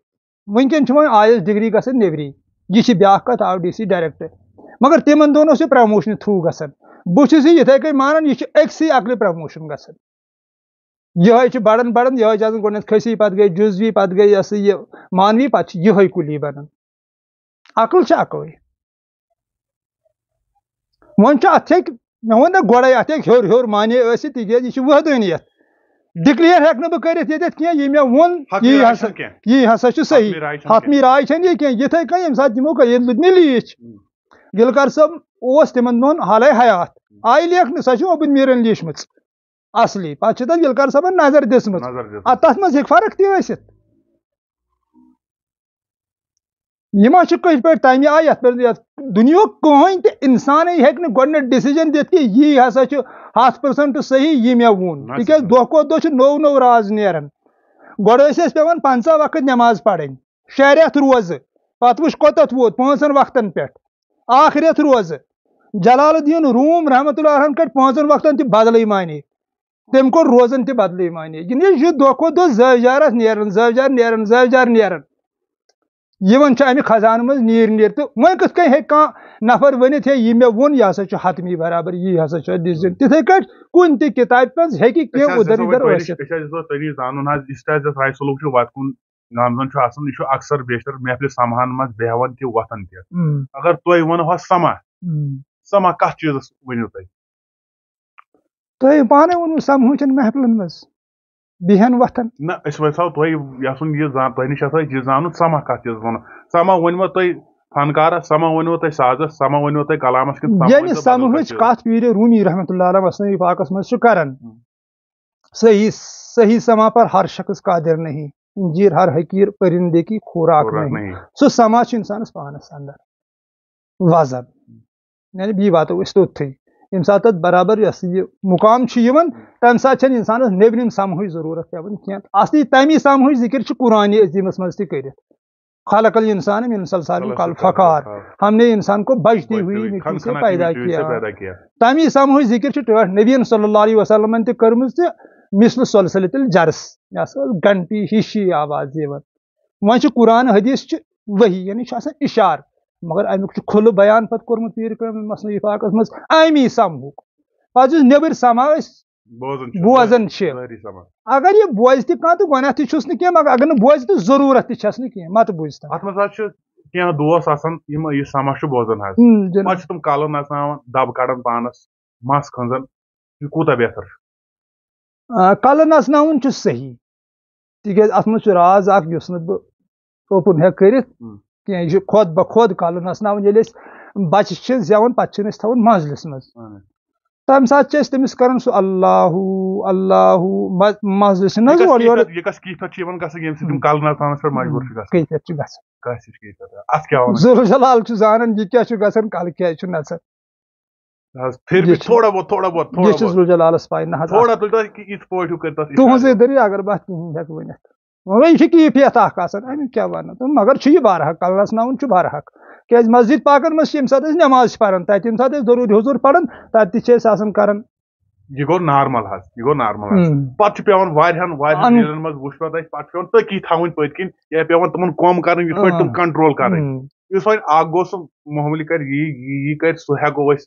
ونکین وۄنۍ آیس ڈگری گژھان نیبری یہ بیاکھ کتھ آو ڈی سی ڈائریکٹر مگر تمن دۄہن اوس یہ پرموشن تھرو گژھان بہٕ چھُس یہ یتھے کٔنۍ مانان یہ أکسٕے عقلہِ پرموشن گژھان یہ بڑان یہ آسان گۄڈنیتھ کھسی پتہٕ گٔے جزوی پتہٕ گٔے یہ سا یہ مانوی پتہٕ یہ کُلی بنان عقل چھ اکوے وۄنۍ چھُ اتھ ہیٚکہِ مےٚ ووٚن نا گۄڈے اتھ ہیٚکہِ ہیوٚر مانے ٲسِتھ تِکیازِ یہ چھُ وحدٲنیت ڈکلیئر ہیٚکہٕ نہٕ بہٕ کٔرِتھ ییٚتٮ۪تھ کینٛہہ یہِ مےٚ ووٚن یی ہسا چھُ صحیح حتمی راے چھنہٕ یہِ کینٛہہ یِتھے کٔنۍ ییٚمہِ ساتہٕ دِمو ییٚلہِ لُدنہِ لیٖچ گلکار صٲب اوس تِمن دۄہن حالے حیات آیہِ لیکھنہٕ سۄ چھِ عبد میٖرن لیٖچھمٕژ اصلی پتہٕ چھِ تتھ گلکار صٲبن نظر دِژمٕژ تتھ منٛز ہیٚکہِ فرق تہِ ٲسِتھ یہ ما کت پہ تمہ آئی یت دنیا کہین تہ انسان ہیٚکہِ نہٕ گۄڈنیتھ ڈیسیجن دِتھ کہ یی ہسا چھُ 100% صحیح یہ مےٚ ووٚن تِکیازِ دۄہ کھۄتہٕ دۄہ چھُ نوٚو نوٚو راز نیران گۄڈٕ ٲسۍ اَسہِ پیٚوان 50 وقت نٮ۪ماز پرٕنۍ 6 رٮ۪تھ روزٕ پتہٕ وٕچھ کوٚتتھ ووت 5 وقتن پٮ۪ٹھ اکھ رٮ۪تھ روزٕ جلال الدین روم رحمۃ اللہ علیہ کڑ 5 وقتن تہِ بدلٕے مانے تٔمۍ کوٚر روزن تہِ بدلٕے مانے یہ دۄہ کھۄتہٕ دۄہ زٲوجارس نیران زٲوجار نیران یہ امہ خزانہ مز نیر تو وۄنۍ کِتھ کٔنۍ ہیٚکہِ کانٛہہ نفر ؤنِتھ ہے یہ مےٚ ووٚن یہ ہسا چھُ حتمی برابر یی ہسا چھُ ڈیسیجن تِتھے کٔٹھۍ کُنہِ تہِ کِتابہِ منٛز ہیٚکہِ کینٛہہ ادھر ادھر ٲسِتھ تۄہہِ زانُن حظ یُس تہِ حضرت راے صٲبُک چھُ وتھ کُن گامزن چھُ آسان یہِ چھُ اکثر بیشتر محفلہِ سماہن منٛز بیہوان تہِ وتھان تہِ اگر تُہۍ ونہو سما کتھ چیٖزس ؤنِو تُہۍ پانے ووٚنوٕ سمہٕچن محفلن منٛز بہن وتھن نہ أسۍ وَژھو تۄہہِ یژھُن یہِ تۄہہِ نِش آسو یہِ زانُن سما کتھ چیٖزس ونو سما ؤنۍوا تُہۍ فنکارس سما ؤنۍوا تُہۍ سازس سما ؤنۍوا تُہۍ کلامس ییٚلہِ سمہٕچ کتھ پیٖرِ روٗمی رحمتہ اللہ علیہ مثنوی پاکس منٛز چھُ کران صحیح سما پر ہر شخص قادر نہیں انجیر ہر حقیر پرندے کی خوراک نہیں سُہ سما چھُ انسانس پانس اندر وزن یعنی بیٚیہِ واتو أسۍ توٚتتھٕے ییٚمہِ ساتہٕ تتھ برابر یہ مقام چھُ یِوان تمہِ ساتہٕ چھنہٕ انسانس نیبرِم سمہٕچ ضروٗرت پیٚوان کینٛہہ اصلی تمی سمہٕچ ذکر چھُ قرآنِ عظیٖمس منٛز تہِ کٔرِتھ خلق الانسان من صلصال کالفخار ہم نے انسان کو بجتی ہوئی مٹی سے پیدا کیا تمی سمہٕچ ذکر چھُ ٹٲٹھ نبیَن صلی اللہ علیہ وسلمن تہِ کٔرمٕژ تہِ مثل سلسلۃ الجرس یہ ہسا گھنٹی ہِشی آواز یِوان وۄنۍ چھُ قرآن حدیث چھُ وحی یعنی چھُ آسان اشار مگر امیُک چھُ کھُلہٕ بیان پتہٕ کوٚرمُت پیٖر کامل مثنوی پاکس منٛز امی سمہُک پتہٕ یُس نیبٕرۍ سما أسۍ بوزان چھِ اگر یہ بوزِ تہِ کانٛہہ تہٕ گۄڈنیتھ تہِ چھُس نہٕ کینٛہہ مگر اگر نہٕ بوزِ تہٕ ضروٗرت تہِ چھس نہٕ کینٛہہ متہٕ بوٗزتن اتھ منٛز حظ چھُ کینٛہہ دوس آسان یِم یہِ سما چھُ بوزان حظ پتہٕ چھِ تِم کلہٕ نژناوان دب کڑان پانس مس کھنزان یہِ کوٗتاہ بہتر چھُ کلہٕ نژناوُن چھُ صحیح تِکیازِ اتھ منٛز چھُ راز اکھ یُس نہٕ بہٕ اوپُن ہیٚکہٕ کٔرِتھ کینٛہہ یہِ چھُ خۄد بخۄد کلہٕ نژناوُن ییٚلہِ أسۍ بچہِ چھِ زٮ۪وان پتہٕ چھِنہٕ أسۍ تھاوان منزلِس منٛز تمہِ ساتہٕ چھِ أسۍ تٔمِس کران سُہ اللہُ مزٕ چھِنہٕ حظ اورٕ یورٕ کیفیت چھِ یِمن گژھان ییٚمہِ سۭتۍ تِم کلہٕ نژنس پٮ۪ٹھ مجبوٗر چھِ گژھان کیفیت چھِ گژھان کٲنٛسہِ چھِ کیفیت اتھ کیٛاہ وَنان ذوالجلال جلال چھُ زانان یہِ کیٛاہ چھُ گژھان کلہٕ کیٛازِ چھُ نژان تھوڑا بہت یہِ چھُ ذوالجلالس پاے نہ حظ تُہنٛزٕے دٔلیٖل اگر بہٕ اتھ کِہیٖنۍ ہٮ۪کہٕ ؤنِتھ یہِ چھِ کیفیت اکھ آسان امیُک کیٛاہ وَنو تہٕ مگر چھُ یہِ برحق کلہٕ نژناوُن چھُ برحق کیٛازِ مسجد پاکن منٛز چھِ ییٚمہِ ساتہٕ أسۍ نٮ۪ماز چھِ پران تتہِ ییٚمہِ ساتہٕ أسۍ درود حضوٗر پران تتہِ تہِ چھِ أسۍ آسان کران یہ گوٚو نارمل حظ یہِ گوٚو نارمل حظ پتہٕ چھُ پیٚوان واریاہن چیٖزن منٛز وٕچھ پتہٕ اَسہِ پتہٕ چھُ پیٚوان تٔکی تھاوٕنۍ پٔتۍ کِنۍ یا پیٚوان تِمن کۄم کرٕنۍ یِتھ پٲٹھۍ تِم کنٹرول کرٕنۍ یُس وۄنۍ اکھ گوٚو سُہ معموٗلی کرِ یی کرِ سُہ ہٮ۪کو أسۍ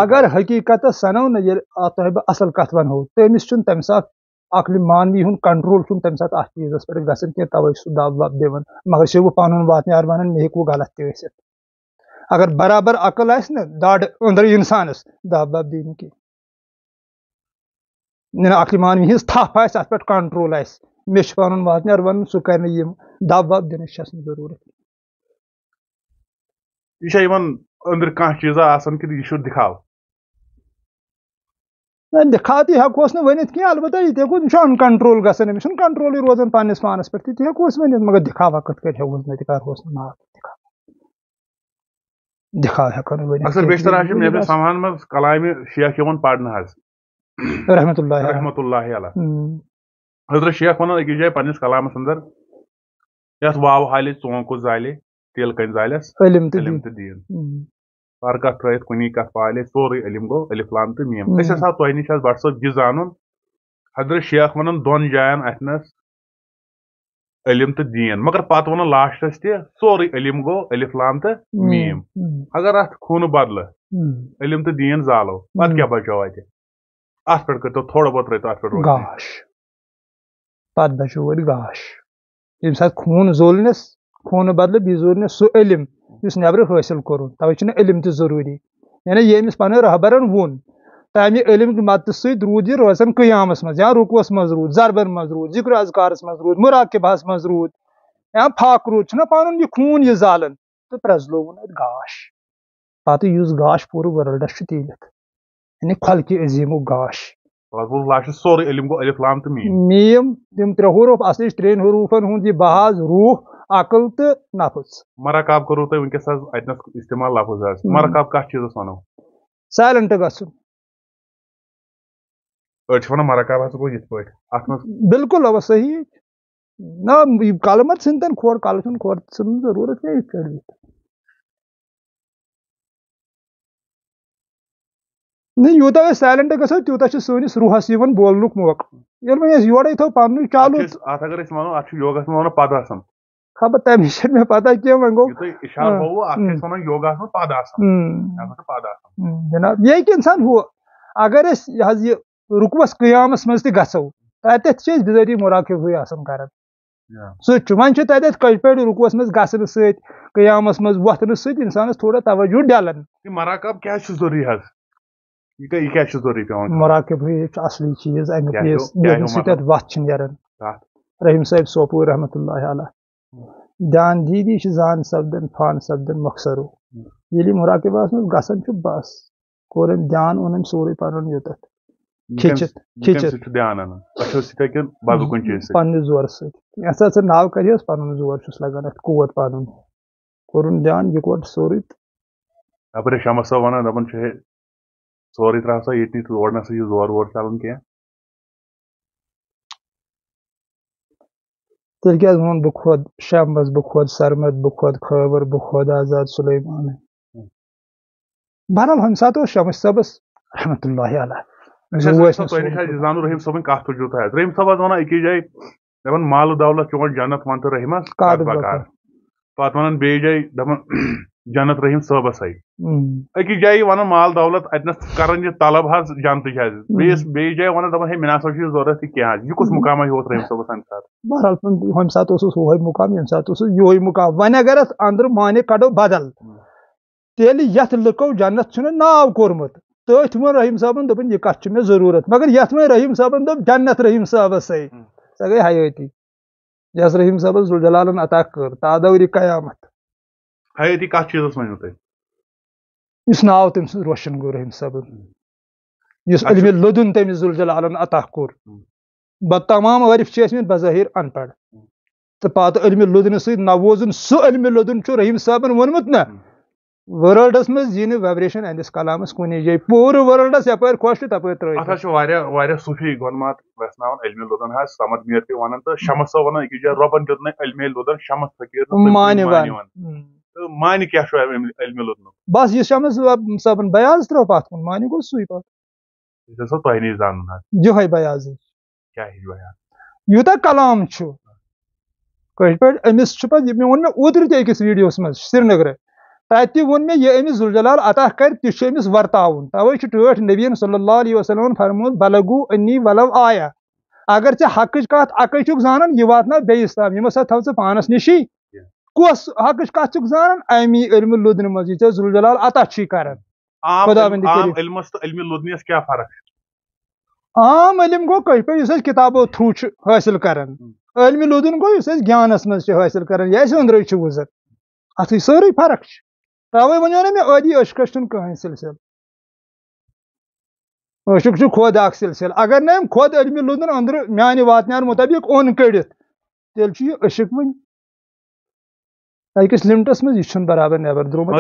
اگر حقیٖقتس سنو نہ ییٚلہِ تۄہہِ بہٕ اصل کتھ ونہو تٔمِس چھُنہٕ تمہِ ساتہٕ عقلہِ مانوی ہُنٛد کنٹرول چھُنہٕ تمہِ ساتہٕ اتھ چیٖزس پٮ۪ٹھ گژھان کینٛہہ توے چھُ سُہ دب وب دِوان مگر چھِ بہٕ پنُن واتنیار ونان مےٚ ہیٚکوٕ غلط تہِ ٲسِتھ اگر برابر عقل آسہِ نہ دڑ أنٛدرٕ انسانس دب وب دی نہٕ کینٛہہ عقلہِ مانوی ہٕنٛز تھپھ آسہِ اتھ پٮ۪ٹھ کنٹرول آسہِ مےٚ چھُ پنُن واتنیار ونان سُہ کرِ نہٕ یِم دب وب دِنٕچ چھس نہٕ ضروٗرت یہِ چھا یِمن أنٛدرٕ کانٛہہ چیٖزا آسان کِنہٕ یہِ چھُ دِکھاو دِکھاو تہِ ہٮ۪کوس نہٕ ؤنِتھ کینٛہہ البتہ یہِ تہِ ہٮ۪کو یہِ چھُ ان کنٹرول گژھان أمِس چھُنہٕ کنٹرولٕے روزان پننِس پانس پٮ۪ٹھ تہِ ہٮ۪کوس ؤنِتھ مگر دِکھاوا کِتھ کٲٹھۍ ہٮ۪کوس نہٕ تہِ کرہوس نہٕ ناو دِکھاو ہٮ۪کو نہٕ ؤنِتھ اکثر بیشتر آسہِ محفِل سماہن منٛز کلامہِ شیخ یِوان پرنہٕ حظ رحمت اللہ علیہ حضرت شیخ ونان أکِس جایہِ پننِس کلامس انٛدر یتھ واو حالہِ ژونٛکُس زالے تیٖلہٕ کَنہِ زالٮ۪س علم تہٕ دیٖن ہر کتھ ترٲیِتھ کُنی کتھ پالے سورُے علم گوٚو الف لام تہٕ میٖم أسۍ ہسا تۄہہِ نِش حظ بٹ صٲب یہِ زانُن حضرت شیخ ونان دۄن جاین اتھنس علم تہٕ دیٖن مگر پتہٕ ونان لاسٹس تہِ سورُے علم گوٚو الف لام تہٕ میٖم اگر اتھ خوٗنہٕ بدلہٕ علم تہٕ دیٖن زالو پتہٕ کیٛاہ بچو اتہِ اتھ پٮ۪ٹھ کٔرۍتو تھوڑا بہت ترٲیتو اتھ پٮ۪ٹھ گاش پتہٕ بچو وۄنۍ گاش ییٚمہِ ساتہٕ خوٗن زولنس خوٗنہٕ بدلہٕ بیٚیہِ زولنس سُہ علم یُس نٮ۪برٕ حٲصِل کوٚرُن توے چھُنہٕ علم تہِ ضروٗری یعنی ییٚمِس پنٕنۍ رہبرن ووٚن تمہِ علم مدتہٕ سۭتۍ روٗد یہِ روزان قیامس منٛز یا رُکوس منٛز روٗد ضربن منٛز روٗد ذِکر اذکارس منٛز روٗد مراقبہس منٛز روٗد یا پھاکھ روٗد چھُنہ پنُن یہِ خوٗن یہِ زالان تہٕ پرٛزلووُن اتہِ گاش پتہٕ یُس گاش پوٗرٕ ورلڈس چھُ تیٖلِتھ یعنی خلقہِ عظیٖمُک گاش سورُے علم گوٚو الف لام تہٕ میٖم تِم ترٛےٚ حروٗف اصلِچ ترٛٮ۪ن حروٗفن ہُنٛد یہِ بحاظ روح عقل تہٕ نفٕژ مرکاب کوٚروٕ تۄہہِ وٕنکیٚس حظ اتنس استعمال لفظ حظ مرکاب کتھ چیٖزس ونو سایلنٹ گژھُن أڑۍ چھِ ونان مرکاب ہسا گوٚو یِتھ پٲٹھۍ اتھ منٛز بالکل اوا صحیح نہ کلہٕ مت ژھٕنتن کھۄر کلہٕ چھُنہٕ کھۄر ژھٕنُن ضروٗرت کینٛہہ یِتھ کٲٹھۍ نہٕ یوٗتاہ أسۍ سایلنٹ گژھو تیوٗتاہ چھُ سٲنِس روحس یِوان بولنُک موقعہٕ ییٚلہِ وۄنۍ أسۍ یورے تھاوو پننُے چالو اتھ اگر أسۍ ونو اتھ چھُ یوگاہس منٛز ونان پد آسان خبر تمِچ چھنہٕ مےٚ پتہ کینٛہہ وۄنۍ گوٚو جناب یہِ ہیٚکہِ انسان ہُہ اگر أسۍ یہِ حظ یہِ رُکوس قیامس منٛز تہِ گژھو تتٮ۪تھ چھِ أسۍ بِذٲتی مراقبٕے آسان کران سُہ تہِ چھُ وۄنۍ چھُ تتٮ۪تھ کٔژِ پٲٹھۍ رُکوس منٛز گژھنہٕ سۭتۍ قیامس منٛز وۄتھنہٕ سۭتۍ انسانس تھوڑا توجہ ڈلان مراقب کیٛازِ چھُ ضروٗری حظ یہِ کیٛازِ چھُ ضروٗری پیٚوان مراقبٕے چھُ اصلی چیٖز امیُک ییٚمہِ سۭتۍ اتھ وتھ چھِ نیران رحیٖم صٲب سوپور رحمتہ اللہ علیہ دھیان دیٖدی چھِ زان سپدان فان سپدان مۄخصرو ییٚلہِ یہِ مراقبہس منٛز گژھان چھُ بس کوٚر أمۍ دھیان اوٚن أمۍ سورُے پنُن یوٚتتھ پننہِ زورٕ سۭتۍ یَتھ سا ژٕ ناو کرِہس پنُن زور چھُس لگان اتھ قوت پنُن کوٚرُن دھیان یہِ کوٚر سورُے اپٲرۍ شمس صٲب ونان دپان چھِ ہے سورُے ترٛاو سا ییٚتنٕے تور نسا یہِ زور وور چلان کینٛہہ تیٚلہِ کیٛازِ ووٚن بہٕ کھۄد شمس بہٕ کھۄد سرمد بہٕ کھۄد خٲبر بہٕ کھۄد آزاد سُلیمان بہرحال ہُمہِ ساتہٕ اوس شمس صٲبس رحمتہ اللہ علیہ زانو رحیٖم صٲبٕنۍ کتھ تُجو تۄہہِ حظ رحیٖم صٲب حظ ونان أکِس جایہِ دپان مالہٕ دولت چون جنت ون تہٕ رحیٖمس بکار پتہٕ ونان بیٚیہِ جایہِ دپان جنت رحیٖم صٲبس ہاے أکِس جایہِ ونان مال دولت اتنس کران یہِ طلب حظ جنتٕچ حظ بیٚیِس جایہِ ونان دپان ہے مےٚ نسا چھُ یہِ ضروٗرت تہِ کینٛہہ حظ یہِ کُس مُقامہ ہیوٚت رحیٖم صٲبس امہِ ساتہٕ بہرحال ہُمہِ ساتہٕ اوسُس ہُہے مُقام ییٚمہِ ساتہٕ اوسُس یِہوے مُقام وۄنۍ اگر اتھ انٛدرٕ معنی کڑو بدل تیٚلہِ یتھ لُکو جنت چھُنہٕ ناو کوٚرمُت تٔتھۍ ووٚن رحیٖم صٲبن دوٚپُن یہِ کتھ چھِ مےٚ ضروٗرت مگر یتھ وۄنۍ رحیٖم صٲبن دوٚپ جنت رحیٖم صٲبس سۭتۍ سۄ گٔے حیٲتی یۄس رحیٖم صٲبس ذوالجلالن عطا کٔر تادورِ قیامت حیٲتی کتھ چیٖزس ؤنِو تُہۍ یُس ناو تٔمۍ سُنٛد روشن گوٚو رحیٖم صٲبن یس علم لدن تمس ذوالجلالن عطا کور تمام عارف ٲسمٕتۍ بظٲہر ان پڑھ تو پتہ علم لدن سۭتۍ نووزن سُہ علم لدن چھُ رحیٖم صٲبن ووٚنمُت نا ورلڈس منٛز یی نہٕ ویبریشن اہندس کلامس کُنی جایہِ پوٗرٕ ورلڈس یپٲرۍ خۄش چھُ تپٲرۍ ترٲیِتھ صوفی گۄنمات ویسناوان علم لدن حظ سمد میر تہِ ونان تہٕ شمس صٲب ونان أکِس جایہِ رۄبن دیُت نہٕ علم لدن شمس فقیٖر مانہِ کیٛاہ چھُ علم لدنُک بس یہِ شمس صٲبن بیاض ترٛوو پتھ کُن مانہِ گوٚو سُے پتہٕ یہِ چھُ تۄہہِ نِش زانُن حظ یِہوے بیازٕے کیٛاہ ہِش بیاض یوٗتاہ کلام چھُ کٲشِر پٲٹھۍ أمِس چھُ پتہٕ مےٚ ووٚن مےٚ اوترٕ تہِ أکِس ویٖڈیوس منٛز سرینگرٕ تتہِ تہِ ووٚن مےٚ یہِ أمِس ذوالجلال عطا کرِ تہِ چھُ أمِس ورتاوُن توے چھُ ٹٲٹھ نبیین صلی اللہ علیہ وسلمن فرمووُت بلغو انی ولو آیا اگر ژےٚ حقٕچ کتھ اکے چھُکھ زانان یہِ واتناو بیٚیِس تام یہِ مہ سا تھاو ژٕ پانس نِشی کۄس حقٕچ کتھ چھُکھ زانان امی علمِ لدنہٕ منٛز یہِ ژےٚ ذوالجلال عطا چھُے کران عام علم گوٚو کٲشِر پٲٹھۍ یُس أسۍ کِتابو تھروٗ چھِ حٲصِل کران علمِ لدن گوٚو یُس أسۍ گیانس منٛز چھِ حٲصِل کران یہِ اَسہِ أنٛدرٕے چھُ وُزر اتھٕے سٲرٕے فرق چھِ توے ونیو نا مےٚ ٲدی عشقس چھُنہٕ کٕہٕنۍ سلسلہٕ عشق چھُ خۄد اکھ سلسلہٕ اگر نہٕ أمۍ خۄد علمِ لدن أنٛدرٕ میانہِ واتنہٕ مُطٲبق اوٚن کٔڑِتھ تیٚلہِ چھُ یہِ عشق وۄنۍ أکِس لِمٹس منٛز یہِ چھُنہٕ برابر نٮ۪بر درٛومُت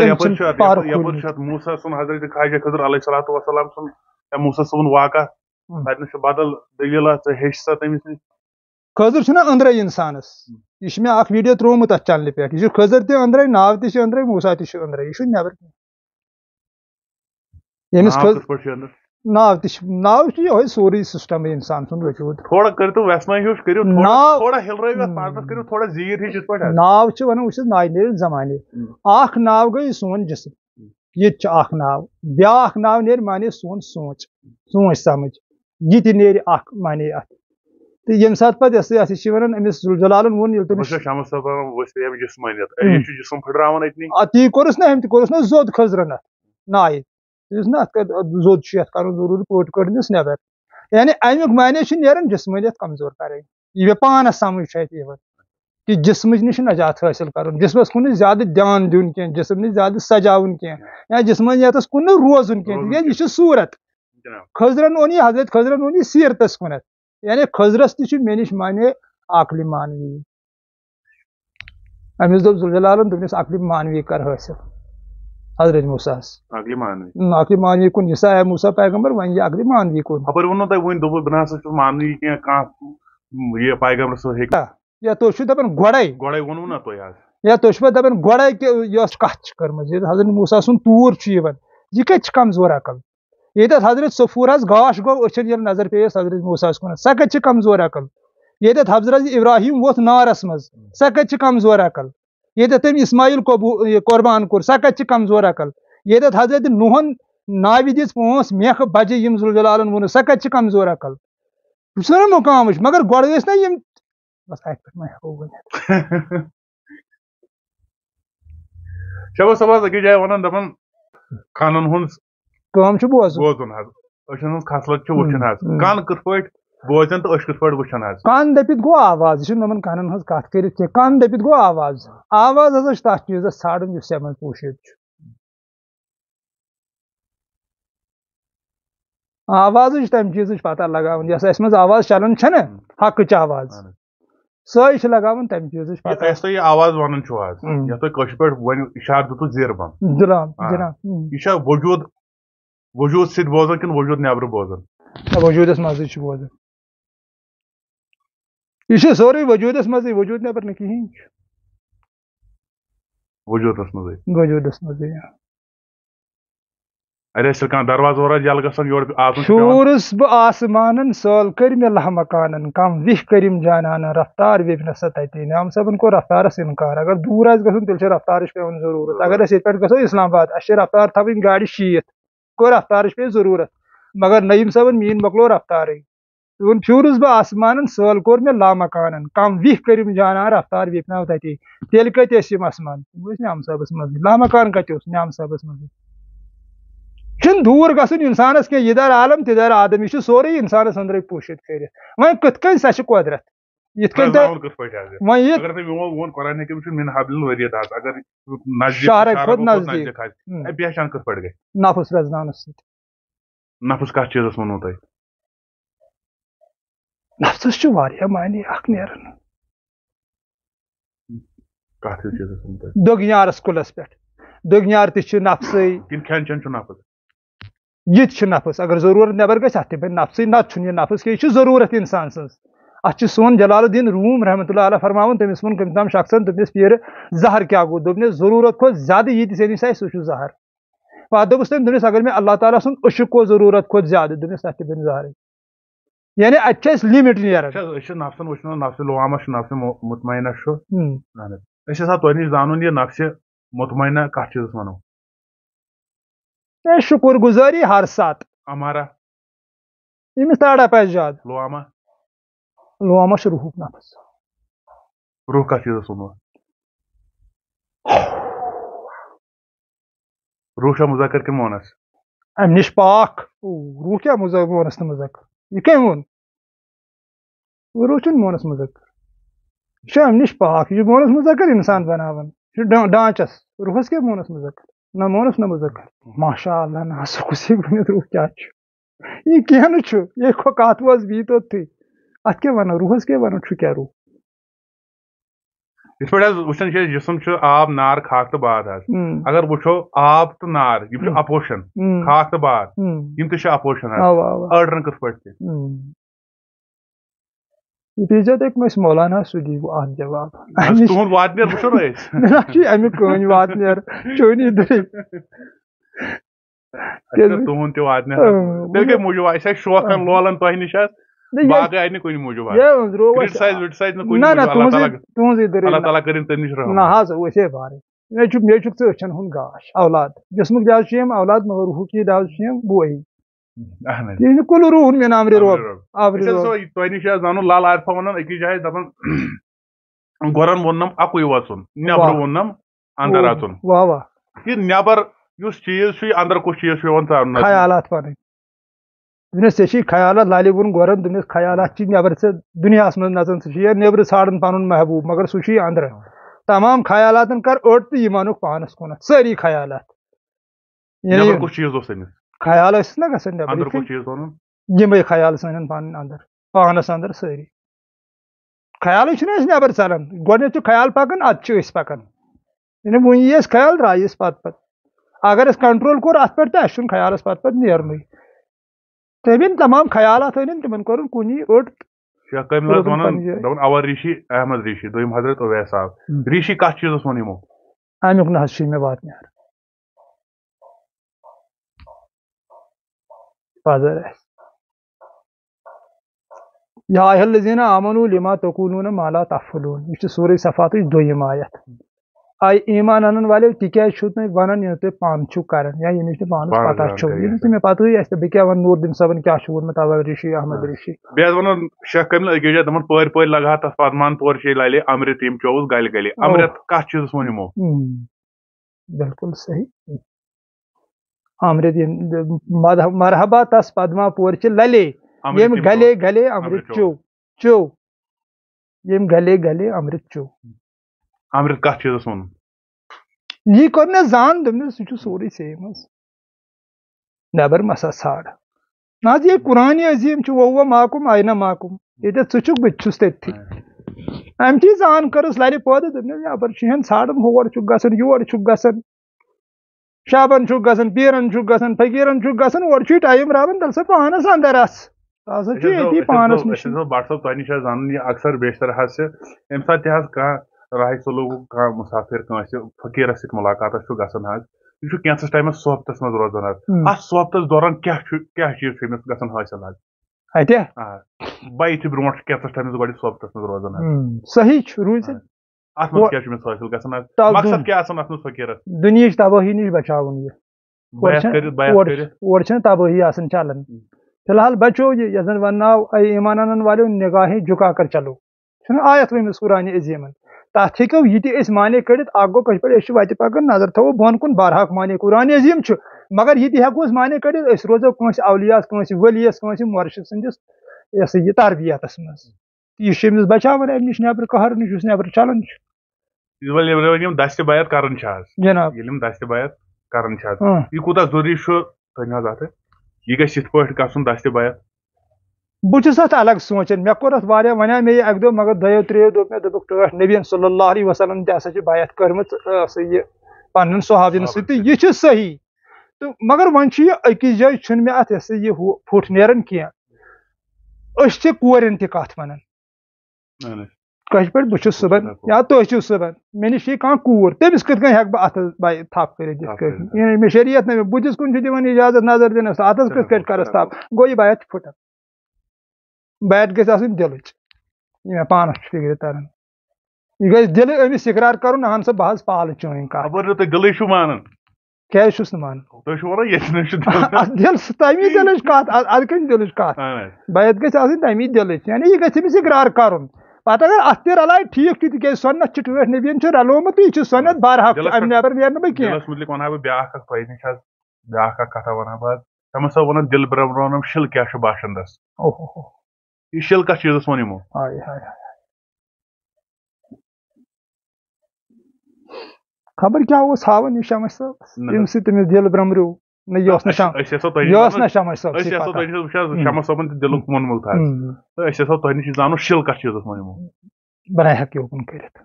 موسا سُنٛد حضرت خواجہ خضر علیہ صلاتُ وسلام سُنٛد موسا صٲبُن واقعہ تتہِ چھُ بدل دٔلیٖلا ژٕ ہیٚچھ سا تٔمِس نِش خضر چھُنہ أنٛدرے اِنسانس یہِ چھُ مےٚ اکھ ویٖڈیو ترٛوومُت اتھ چنلہِ پٮ۪ٹھ یہِ چھُ خضر تہِ أنٛدرے ناو تہِ چھِ أنٛدرے موسا تہِ چھُ أنٛدرے یہِ چھُنہٕ نٮ۪بر کینٛہہ ناو تہِ چھُ ناو چھُ یِہوے سورُے سسٹمٕے انسان سُنٛد وجوٗد ناو چھُ ونان وٕچھ ناوِ نیرِ زمانے اکھ ناو گٔے سون جسم یہِ تہِ چھُ اکھ ناو بیاکھ ناو نیرِ مانے سون سونٛچ سمجھ یہِ تہِ نیرِ اکھ مانے اتھ تہٕ ییٚمہِ ساتہٕ پتہٕ یہِ چھِ ونان أمِس ذوالجلالن ووٚن ییٚلہِ تٔمِس تی کوٚرُس نا أمۍ تہِ کوٚرُس نا زوٚد خضرن اتھ نایہِ یُس نا اتھ زوٚد چھُ یتھ کرُن ضروٗری پٔٹ کٔڑنس نٮ۪بر یعنی امیُک معنے چھُ نیران جسمٲنیت کمزور کرٕنۍ یہِ مےٚ پانس سمجھ چھُ اتہِ یِوان کہ جسمٕچ نِش چھُ نجات حٲصِل کرُن جسمس کُن نہٕ زیادٕ دیان دیُن کینٛہہ جسم نِش زیادٕ سجاوُن کینٛہہ یا جسمٲنیتس کُن نہٕ روزُن کینٛہہ تِکیازِ یہِ چھُ صوٗرت خضرن اوٚن یہِ حضرت خضرن اوٚن یہِ سیٖرتس کُنتھ یعنی خضرس تہِ چھُ مےٚ نِش مانے عقلِ مانوی أمِس دوٚپ ذوالجلالن دوٚپنس عقلِ مانوی کر حٲصِل حضرت موساہس عقلِ مانوی کُن یہِ سا موسا پیغمبر وۄنۍ یہِ عقلِ مانوی کُن یا تُہۍ چھِو دپان گۄڈے یا تُہۍ چھِو دپان گۄڈے کہِ یۄس کتھ چھِ کٔرمٕژ ییٚتہِ حضرت موسا سُنٛد توٗر چھُ یِوان یہِ کتہِ چھِ کمزور عقل ییٚتٮ۪تھ حضرت صفوٗرس گاش گوٚو أچھن ییٚلہِ نظر پیٚیس حضرت موساہس کُن سۄ کتہِ چھِ کمزور عقل ییٚتٮ۪تھ حضرت ابراہیم ووٚتھ نارس منٛز سۄ کتہِ چھِ کمزور عقل ییٚتٮ۪تھ تٔمۍ اسماعیل قۄربان کوٚر سۄ کتہِ چھِ کمزور عقل ییٚتٮ۪تھ حضرت نوحن ناوِ دِژ 5 میکھٕ بجہِ یِم ذوالجلالن ووٚنُکھ سۄ کتہِ چھِ کمزور عقل یہِ چھُ نا مُقامٕچ مگر گۄڈٕ ٲسۍ نا یِم بس اتہِ پٮ۪ٹھ ما ہٮ۪کو ؤنِتھ شبس صٲبس أکِس جایہِ ونان دپان کانن ہُنٛد کٲم چھُ بوزُن حظ أچھن ہٕنٛز خصلت چھِ وٕچھُن حظ کن کِتھ پٲٹھۍ بوزن تہٕ أچھ کِتھ پٲٹھۍ وٕچھن حظ کن دٔپِتھ گوٚو آواز یہِ چھُنہٕ یِمن کنن ہٕنٛز کتھ کٔرِتھ کینٛہہ کن دٔپِتھ گوٚو آواز آواز ہسا چھُ تتھ چیٖزس ژھانڈُن یُس ژےٚ منٛز پوٗشِتھ چھُ آوازٕچ تمہِ چیٖزٕچ پتہ لگاوٕنۍ یۄس اسہِ منٛز آواز چلان چھےٚ نا حقٕچ آواز سۄے چھِ لگاوٕنۍ تمہِ چیٖزٕچ پتہ یۄس تُہۍ یہِ آواز ونان چھُو حظ یتھ تُہۍ کٲشِر پٲٹھۍ وۄنۍ اِشارٕ دِتوٕ زیٖر بم یہِ چھا وجوٗد سۭتۍ بوزان کِنہٕ وجوٗد نٮ۪برٕ بوزان وجوٗدس منٛزٕے چھُ بوزان یہِ چھُ سورُے وجوٗدس منٛزٕے وجوٗد نٮ۪بر نہٕ کِہینۍ چھُ وجوٗدس منٛزٕے دروازٕ وروازٕ یلہٕ گژھان یورٕ شوٗرُس بہٕ آسمانن سٲل کٔرۍ مےٚ لہ مکانن کم وِہہ کٔرِم جانانن رفتار وِپھ نہٕ سا تتی نعام صٲبن کوٚر رفتارس انکار اگر دوٗر آسہِ گژھُن تیٚلہِ چھِ رفتارٕچ پیٚوان ضروٗرت اگر أسۍ ییٚتہِ پٮ۪ٹھ گژھو اسلام آباد اَسہِ چھِ رفتار تھاوٕنۍ گاڑِ 60 گوٚو رفتارٕچ پیٚیہِ ضروٗرت مگر نعیٖم صٲبن میٛٲنۍ مۄکلو رفتارٕے دوٚپُن پھیوٗرُس بہٕ آسمانن سٲل کوٚر مےٚ لا مکانن کم وِہہ کٔرِم جانان رفتار وِپھ تتی تیٚلہِ کتہِ ٲسۍ یِم آسمان یِم ٲسۍ نعام صٲبس منٛزٕے لا مکان کتہِ اوس نعام صٲبس منٛزٕے چھُنہٕ دوٗر گژھُن اِنسانس کینٛہہ یہِ دار عالم تہِ دار آدم یہِ چھُ سورُے اِنسانس أنٛدرٕے پوٗشِتھ کٔرِتھ وۄنۍ کِتھ کٔنۍ سۄ چھِ قۄدرت یِتھ کٔنۍ شہرٕ کھۄتہٕ نزدیٖک نفس پرٛزناونس سۭتۍ نفس کتھ چیزس ووٚنوٕ تۄہہِ نفسس چھُ واریاہ معنی اکھ نیران کتھ ہیوٗ چیزس ووٚنوٕ تۄہہِ دۄگنیارس کُلس پٮ۪ٹھ دۄگنیار تہِ چھُ نفسٕے کِنہٕ کھٮ۪ن چٮ۪ن چھُ نفس یہ تہِ چھُ نفس اگر ضروٗرت نٮ۪بر گژھِ اتھ تہِ بنہِ نفسٕے نتہٕ چھُنہٕ یہِ نفس کینٛہہ یہِ چھِ ضروٗرت انسان سٕنٛز اتھ چھُ سون جلال الدین روم رحمۃ اللہ علیہ فرماوان تٔمِس ووٚن کٔمۍ تام شخصن دوٚپنس پیرٕ زہر کیٛاہ گوٚو دوٚپنس ضروٗرت کھۄتہٕ زیادٕ یہِ تہِ ژےٚ نِش آسہِ سُہ چھُ زہر پتہٕ دوٚپُس تٔمۍ دوٚپنس اگر مےٚ اللہ تعالیٰ سُنٛد عشق گوٚو ضروٗرت کھۄتہٕ زیادٕ دوٚپنس تتھ تہِ بنہِ زہرٕے یعنی اتہِ چھِ اَسہِ لِمِٹ نیران أسۍ چھِ نفسن وٕچھنو نفسِ لوامہ چھُ نفسِ مطمئنہ چھُ اہن حظ أسۍ ہسا تۄہہِ نِش زانُن یہِ نفسِ مطمئنہ کتھ چیٖزس ونو شُکر گُزٲری ہر ساتہٕ امارا ییٚمِس تڑپ آسہِ زیادٕ لوامہ لوامہ چھُ روحُک نفس روح کتھ چیٖزس ووٚنوٕ روح چھا مذکر کِنہٕ مونس امہِ نِش پاک روح کیٛاہ مونس نہٕ مذکر یہِ کٔمۍ ووٚن روح چھُنہٕ مونس مذکر یہِ چھُ امہِ نِش پاک یہِ چھُ مونس مذکر انسان بناوان یہِ چھُ ڈانچس روحس کیٛاہ مونس مذکر نہ مونس نہ مذکر ماشاء اللہ نہ سُہ کُس ہیٚکہِ ؤنِتھ روح کیٛاہ چھُ یہِ کینٛہہ نہٕ چھُ یہِ کتھ وٲژ بی توٚتھٕے اتھ کیٛاہ ونو روحس کیٛاہ ونو چھُ کیٛاہ روح یِتھ پٲٹھۍ حظ وٕچھان چھِ أسۍ جسم چھُ آب نار خاک تہٕ باد حظ اگر وٕچھو آب تہٕ نار یِم چھِ اپوشن خاک تہٕ باد یِم تہِ چھِ اپوشن حظ أڑرن کِتھ پٲٹھۍ تہِ یہِ دیٖزیو تُہۍ کٲنٛسہِ مولانا سُہ دی اتھ جواب تُہُنٛد واتنیر وٕچھو نا أسۍ امیُک کٕہٕنۍ واتنیر چٲنی تُہُنٛد تہِ واتنیر تیٚلہِ کمہِ موٗجوٗب اَسہِ آسہِ شوقن لولن تۄہہِ نِش حظ باقٕے آیہِ نہٕ کُنہِ موٗجوٗب اللہ تعالیٰ کٔرِنۍ تٔمۍ نِش رحم نہ حظ ؤسے بارے مےٚ چھُکھ ژٕ أچھن ہُنٛد گاش اولاد جسمُک جاز چھُ یِم اولاد مگر روحُک یہِ ڈاز چھُ یِم بوے کُلو روٗحُن مےٚ نامرِ روب تۄہہِ نِش حظ زانُن لال عارفہ وَنان أکِس جایہِ دَپان گۄرن ووٚننم اَکُے وَژُن نٮ۪برٕ ووٚننم اندر اژُن واہ واہ یہِ نٮ۪بر یُس چیٖز چھُ یہِ اندر کُس چیٖز چھُ یِوان ژارنہٕ خیالات پنٕنۍ دوٚپنس ژےٚ چھی خیالات لالہِ ووٚن گۄرن دوٚپنس خیالات چھِ نٮ۪بر ژےٚ دُنیاہس منٛز نژان ژٕ چھِ نٮ۪برٕ ژھانڈان پنُن محبوٗب مگر سُہ چھُے اندرٕ تمام خیالاتن کر أڑ تہٕ یہِ انُکھ پانس کُنتھ سٲری خیالات کُس چیٖز اوس أمِس خیال ٲسِس نا گژھان نٮ۪بر یِمے خیال سانٮ۪ن پنٕنۍ اندر پانس اندر سٲری خیالٕے چھُنہٕ اَسہِ نٮ۪بر ژلان گۄڈٕنیتھ چھُ خیال پکان ادٕ چھِ أسۍ پکان یعنی وُنہِ یی اَسہِ خیال درٛایہِ أسۍ پتہٕ اگر اَسہِ کنٹرول کوٚر اتھ پٮ۪ٹھ تہٕ اَسہِ چھُنہٕ خیالس پتہٕ نیرنٕے تٔمۍ تمام خیالات أنِن تِمن کوٚرُن کُنی أڑ شیخ کامل حظ ونان دپان اول ریٖشی احمد ریٖشی دوٚیِم حضرت اویس صاحب ریٖشی کتھ چیٖزس ووٚن یِمو امیُک نہ حظ چھُے مےٚ واتنیر پزر آسہِ یا ایٚیُہا الذیٖنَ آمنوٗ لِما تقوٗلوٗنَ ما لا تفعلوٗن یہِ چھِ سورہ صفاتٕچ دوٚیِم آیت آیہِ ایٖمان انن والیو تِکیازِ چھُو تُہۍ ونان یہِ تُہۍ پانہٕ چھِو کران یا ییٚمِچ نہٕ پانس پتہ چھو ییٚلہِ نہٕ مےٚ پتہٕے آسہِ تہٕ بہٕ کیٛاہ ونہٕ نوٗر دیٖن صٲبن کیٛاہ چھُ ووٚنمُت اول ریٖشی احمد ریٖشی بیٚیہِ حظ ونان شیخ کامل أکِس جایہِ دپان پٲرۍ پٲرۍ لگا تتھ پدمان پور چے لالے امرت یِم چووُس گلہِ گلہِ امرت کتھ چیٖزس ووٚن یِمو بِلکُل صحیح امرت مرحبا تس پدما پور چہِ للے ییٚمۍ گلے گلے امرت چو ییٚمۍ گلے گلے امرت چو امرت کتھ چیٖزس ووٚن یی کوٚر مےٚ زان دوٚپنس سُہ چھُ سورُے سیم حظ نٮ۪بر مسا ژھانڈ نہ حظ یہِ قرآنہِ عظیٖم چھُ ووٚوا ماکُم آینا ماکُم ییٚتٮ۪تھ ژٕ چھُکھ بہٕ تہِ چھُس تٔتھی أمۍ چی زان کٔرٕس لرِ پٲدٕ دوٚپنس نٮ۪بر چھِ ہن ژھانڈان ہور چھُکھ گژھان یور چھُکھ گژھان شابن چھُکھ گژھان پیٖرن چھُکھ گژھان فقیٖرن چھُکھ گژھان اورٕ چھُے ٹایم راوان تیٚلہِ سا پانس اندر آس ہسا چھُ ییٚتی پانس نِش بٹ صٲب تۄہہِ نِش حظ زانُن یہِ اکثر بیشتر حظ چھِ ییٚمہِ ساتہٕ تہِ حظ کانٛہہ راہہِ سلوٗکُک کانٛہہ مُسافِر کٲنٛسہِ فقیٖرس سۭتۍ مُلاقاتس چھُ گژھان حظ یہِ چھُ کینٛژس ٹایمس صحبتس منٛز روزان حظ اتھ صحبتس دوران کیٛاہ چیٖز چھُ أمِس گژھان حٲصِل حظ اتہِ بہٕ یِتھُے برونٛٹھ چھُ کینٛژس ٹایمس گۄڈٕ صحبتس منٛز روزان حظ صحیح چھُ روٗزِتھ اتھ منٛز کیٛاہ چھُ أمِس حٲصِل گژھان حظ مقصد کیٛاہ آسان اتھ منٛز فقیٖرس دُنیہٕچ تبٲہی نِش بچاوُن یہِ اورٕ چھنہٕ تبٲہی آسان چلان فی الحال بچو یہِ یتھ زن ونناو اے ایمان انن والیو نگاہیں جُکا کر چلو چھُنہ آیت ؤنمٕژ قرآنہِ عظیٖمن تتھ ہیٚکو یہِ تہِ أسۍ معنی کٔڑِتھ اکھ گوٚو کٲشِر پٲٹھۍ أسۍ چھِ وتہِ پکان نظر تھاوو بۄن کُن بارہاکھ معنی قرآنہِ عظیٖم چھُ مگر یہِ تہِ ہیٚکو أسۍ معنی کٔڑِتھ أسۍ روزو کٲنٛسہِ اولِیاس کٲنٛسہِ ؤلیَس کٲنٛسہِ مُرشِد سٕنٛدِس یہِ ہسا یہِ تربیتس منٛز یہِ چھُ أمِس بچاوان امہِ نِش نٮ۪برٕ قہر نِش یُس نٮ۪برٕ چلان چھُ یِم دستہِ بیت کران چھِ حظ جناب ییٚلہِ یِم دستہِ بیت کران چھِ حظ یہِ کوٗتاہ ضروٗری چھُ تھٲیِو حظ اتھ یہ گژھِ یِتھ پٲٹھۍ گژھُن دستہِ بیت. بہٕ چھُس اتھ الگ سونچان مےٚ کوٚر اتھ واریاہ وَنیٛاو مےٚ یہِ اَکہِ دۄہ مگر دۄیو ترٛیٚیو دوٚپ مےٚ دوٚپُکھ ٹٲٹھ نبیَن صلی اللہ علیہ وسلم تہِ ہسا چھِ بیعت کٔرمٕژ سا یہِ پننٮ۪ن صحابین سۭتۍ تہٕ یہِ چھُ صحیح تہٕ مگر وۄنۍ چھُ یہِ أکِس جایہِ چھُنہٕ مےٚ اتھ یہِ ہُہ پھُٹ نیران کینٛہہ أسۍ چھِ کورٮ۪ن تہِ کتھ ونان کٲشِر پٲٹھۍ بہٕ چھُس صُبحن یا تُہۍ چھِو صُبحن مےٚ نِش یی کانٛہہ کوٗر تٔمِس کِتھ کٔنۍ ہٮ۪کہٕ بہٕ اتھس تھپھ کٔرِتھ یِتھ کٲٹھۍ مےٚ شریعت نہٕ بٕتھِس کُن چھُ دِوان اِجازت نظر دِنس اتھس کِتھ کٲٹھۍ کرس تھپھ گوٚو یہِ بیعت چھُ پھٕٹان بیعت گژھِ آسٕنۍ دِلٕچ یہِ مےٚ پانس چھُ فِکرِ تران یہِ گژھِ دِلہٕ أمِس اقرار کرُن اہن سا بہٕ حظ پالہٕ چٲنۍ کتھ تُہۍ دِلٕے چھُو مانان کیازِ چھُس نہٕ مانان تُہۍ چھِو ونان ییٚتہِ چھُ دِل تمی دِلٕچ کتھ ادٕ کٔنۍ دِلٕچ کتھ بیعت گژھِ آسٕنۍ تمی دِلٕچ یعنی یہِ گژھِ أمِس اقرار کرُن پتہٕ اگر اتھ تہِ رلایہِ ٹھیٖک چھُ تِکیازِ سۄنت چھُ ٹٲٹھ نبیَن چھُ رلومُت یہِ چھُ سۄنت برحق امہِ نیبر نیرٕ نہٕ بہٕ کینٛہہ. دِلس مُتعلِق ونہا بہٕ بیاکھ اکھ تۄہہِ نِش حظ بیاکھ اکھ کتھا ونہا بہٕ تٔمۍ ہسا ووٚنن دِل برٛونٛہم شِل کیاہ چھُ باشندس یہِ شِل کتھ چیٖزس ووٚن یِمو خبر کیٛاہ اوس ہاوان یہِ شمش صٲب ییٚمہِ سۭتۍ تٔمِس دِل برٛمبریو نہ یہِ اوس نہٕ شمش صٲب شمس صٲبن تہِ دِلُک ووٚنمُت حظ تہٕ أسۍ ٲسو تۄہہِ نِش زانُن شِل کتھ چیٖزس ووٚن یِمو بہٕ نَے ہٮ۪کہٕ یوکُن کٔرِتھ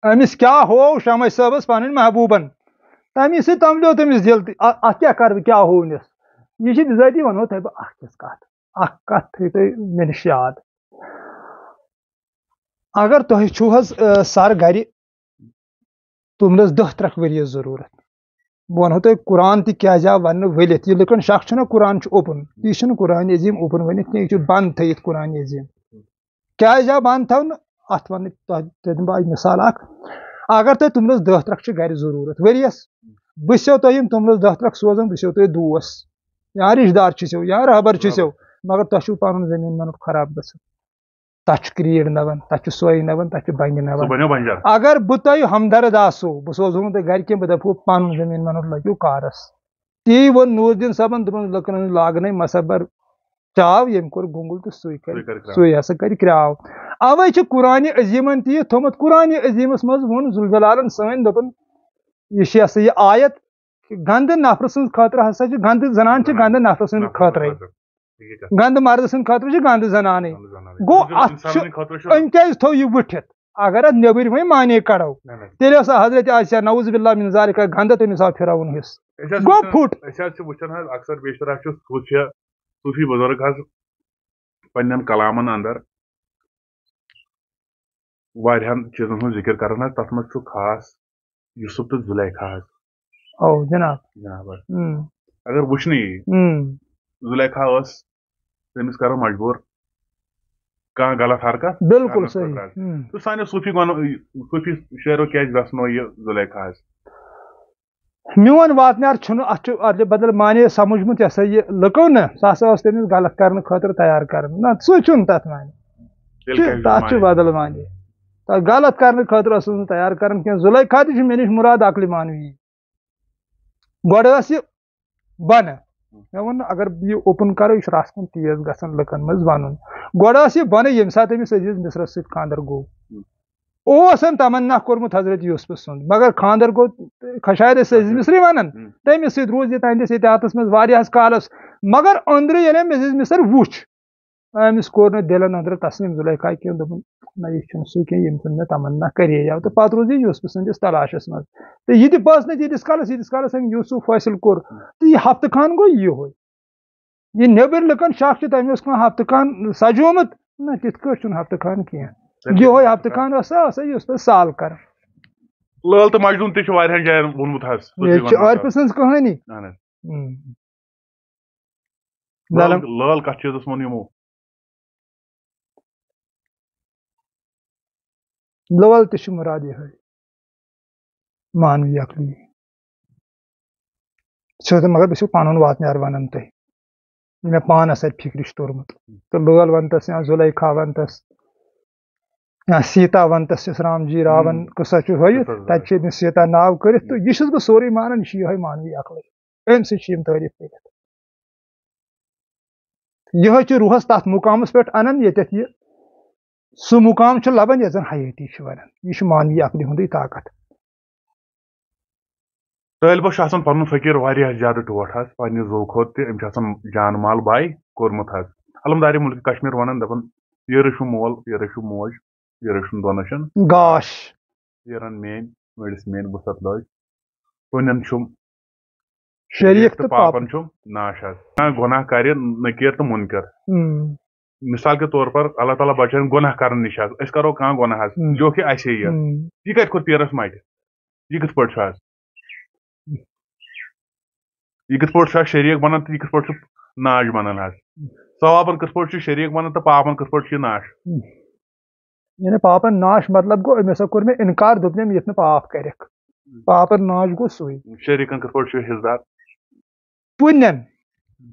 أمِس کیٛاہ ہوو شمش صٲبس پنٕنۍ محبوٗبن تمی سۭتۍ تمبلیو تٔمِس دِل تہِ اتھ کیٛاہ کرٕ بہٕ کیٛاہ ہوونس یہِ چھِ بِذٲتی ونہو تۄہہِ بہٕ اکھ کتھ تھٲیِو تُہۍ مےٚ نِش یاد اگر تۄہہِ چھُو حظ سر گرِ توٚملس 10 ترکھ ؤرِیس ضروٗرت بہٕ ونہو تۄہہِ قرآن تہِ کیازِ آو وننہٕ ؤلِتھ یہِ لُکن شک چھُنہ قرآن چھُ اوپُن یہِ چھُنہٕ قرآنِ عظیٖم اوپُن ؤنِتھ کینٛہہ یہِ چھُ بنٛد تھٲیِتھ قرآنِ عظیٖم کیازِ آو بنٛد تھاونہٕ اتھ ونہٕ تۄہہِ دِمہٕ بہٕ مِثال اکھ اگر تۄہہِ توٚملس 10 ترکھ چھِ گرِ ضروٗرت ؤرِیس بہٕ چھسو تۄہہِ یِم توٚملس 10 ترکھ سوزان بہٕ چھسو تۄہہِ دوس یا رشتہٕ دار چھِسو یا رہبر چھِسو مگر تۄہہِ چھُو پنُن زٔمیٖن مَنُن خراب گژھان تتھ چھُ کریٖڈ نوان تتھ چھُ سۄے نوان تتھ چھُ بنگہِ نوان اگر بہٕ تۄہہِ ہمدرد آسو بہٕ سوزو نہٕ تۄہہِ گرِ کینٛہہ بہٕ دپہو پنُن زٔمیٖن مَنُن لٲگِو کارس تی ووٚن نوٗر الدیٖن صٲبن دوٚپُن لُکن ہٕنٛز لاگنے مصبر چاو ییٚمۍ کوٚر گُنگُل تہٕ سُے ہسا کرِ کرٛاو اوے چھُ قرآنِ عظیٖمن تہِ یہِ تھوٚمُت قرآنِ عظیٖمس منٛز ووٚن ذوالجلالن سٲنۍ دوٚپُن یہِ چھِ ہسا یہِ آیت گنٛدٕ نفرٕ سٕنٛدِ خٲطرٕ ہسا چھِ گنٛدٕ زنان چھِ گنٛدٕ نفرٕ سٕنٛدِ خٲطرے گنٛدٕ مردٕ سٕنٛدِ خٲطرٕ چھِ گنٛدٕ زنانے گوٚو اتھ چھُ أمۍ کیازِ تھوٚو یہِ وٕٹھِتھ اگر اتھ نیبٕرۍ وۄنۍ مانے کڑو تیٚلہِ اوسا حضرت عایشہ نعوذ باللہ من ذالک گنٛدٕ تٔمِس آو پھِراوُن حِصہٕ گوٚو پھُٹ أسۍ حظ چھِ وٕچھان حظ اکثر بیشتر حظ چھُ صوٗفی بُزرگ حظ پننٮ۪ن کلامن اندر واریاہن چیٖزن ہُنٛد ذِکر کران حظ تتھ منٛز چھُ خاص یوٗسف تہٕ زُلیکھا حظ جناب اگر وٕچھنہٕ یی زُلیکھا ٲس تٔمِس کرو مجبوٗر کانٛہہ غلط حرکت بالکل صحیح تہٕ سانیو صوٗفی شٲعرو کیازِ ویژنو یہِ زُلیکھا حظ میون واتنیار چھُنہٕ اتھ چھُ ادلہِ بدل مانے سمجھمُت یہِ ہسا یہِ لُکو نہ سُہ ہسا اوس تٔمِس غلط کرنہٕ خٲطرٕ تیار کران نہ سُہ چھُنہٕ تتھ مانے تتھ چھُ بدل مانے تتھ غلط کرنہٕ خٲطرٕ اوسُس نہٕ تیار کران کینٛہہ زُلیکھا تہِ چھُ مےٚ نِش مُراد عقلِ مانوی گۄڈٕ ٲس یہِ بنہٕ مےٚ ووٚن اگر یہِ اوپُن کرو یہِ چھُ رژھ کھنٛڈ تیز گژھان لُکن منٛز ونُن گۄڈٕ ٲس یہِ بنہٕ ییٚمہِ ساتہٕ أمِس عزیٖز مِصرس سۭتۍ خانٛدر گوٚو اوس أمۍ تمنا کوٚرمُت حضرت یوٗسفس سُنٛد مگر خانٛدر گوٚو شاید ٲسۍ عزیٖز مِصری ونان تٔمِس سۭتۍ روٗز یہِ تہنٛدِس اتحاتس منٛز واریاہس کالس مگر أنٛدرٕ ییٚلہِ أمۍ عزیٖز مِصر وُچھ أمِس کوٚر نہٕ دِلن أنٛدرٕ تسلیٖم زُلیکھا کینٛہہ دوٚپُن نہ یہِ چھُنہٕ سُہ کینٛہہ ییٚمہِ سُنٛد مےٚ تمنا کرییو تہٕ پتہٕ روٗز یہِ یوٗسفہٕ سٕنٛدِس تلاشس منٛز تہٕ یہِ تہِ بٲژ نہٕ ییٖتِس کالس أمۍ یوٗسف حٲصِل کوٚر تہٕ یہِ ہفتہٕ کھنٛڈ گوٚو یِہوے یہِ نیبٕرۍ لُکن شک چھُ تٔمۍ اوس کانٛہہ ہفتہٕ کھنٛڈ سجومُت نہ تِتھ کٲٹھۍ چھُنہٕ ہفتہٕ کھنٛڈ کینٛہہ یِہوے ہفتہٕ کھنٛڈ اوس سا یہِ اوس پتہٕ سال کران لٲل تہٕ مجنوٗن تہِ چھُ واریاہن جاین ووٚنمُت حظ ییٚتہِ چھِ عٲرفہٕ سٕنٛز کہانی لٲل کتھ چیٖزس ووٚن یِمو لٲل تہِ چھُ مُراد یِہوے مانوی عقلی مگر بہٕ چھُس پنُن واتنیار ونان تۄہہِ مےٚ پانس اتہِ فِکرِ چھُ توٚرمُت تہٕ لٲل ونتس یا زُلیکھا ونتس یا سیٖتا ونتس یُس رام جی راون قصہ چھُ ہٲیِتھ تتہِ چھِ أمِس سیٖتا ناو کٔرِتھ تہٕ یہِ چھُس بہٕ سورُے مانان یہِ چھُ یِہوے مانوی عقلٕے اَمہِ سۭتۍ چھِ یِم تعریٖف کٔرِتھ یِہوے چھُ روحس تتھ مُقامس پٮ۪ٹھ انان ییٚتٮ۪تھ یہِ سُہ مُقام چھُ لبان یتھ زن حیٲتی چھِ ونان یہِ چھُ مانوی عقلہِ ہُنٛدُے طاقت طالبس چھُ آسان پنُن فقیٖر واریاہ زیادٕ ٹوٹھ حظ پننہِ زوٗ کھۄتہٕ تہِ أمۍ چھُ آسان جان مال باے کوٚرمُت حظ علمدارِ مُلکہِ کشمیٖر ونان دپان پیٖرٕ چھُ مول پیٖرٕ چھُ موج پیٖرٕ چھُنہٕ دۄنَس چھُنہٕ گاش پیٖرن میٲنۍ مٲلِس میٲنۍ وُسط لٲج کُنٮ۪ن چھُم شریٖک تہٕ پاپن چھُم ناش حظ کانٛہہ گۄناہ کرِ نکیٖر تہٕ مُنکر مثال کے طور پر اللہ تعالیٰ بچٲیِن گۄناہ کرن نِش حظ أسۍ کرو کانٛہہ گۄناہ حظ لیوٚکھ یہِ اَسے یہِ کتہِ کھوٚت پیٖرس مٹہِ یہِ کِتھ پٲٹھۍ چھُ حظ یہ کت پٲٹھۍ چھُ اکھ شریٖک بنان تہٕ یہِ کِتھ پٲٹھۍ چھُ ناش بنان حظ ثوابن کِتھ پٲٹھۍ چھُ شریٖک بنان تہٕ پاپن کِتھ پٲٹھۍ چھُ یہِ ناش یعنی پاپن ناش مطلب گوٚو أمۍ ہسا کوٚر مےٚ انکار دوٚپ مےٚ یُتھ نہٕ پاپ کرکھ پاپن ناش گوٚو سُے شریٖکن کِتھ پٲٹھۍ چھُ حِصہٕ دار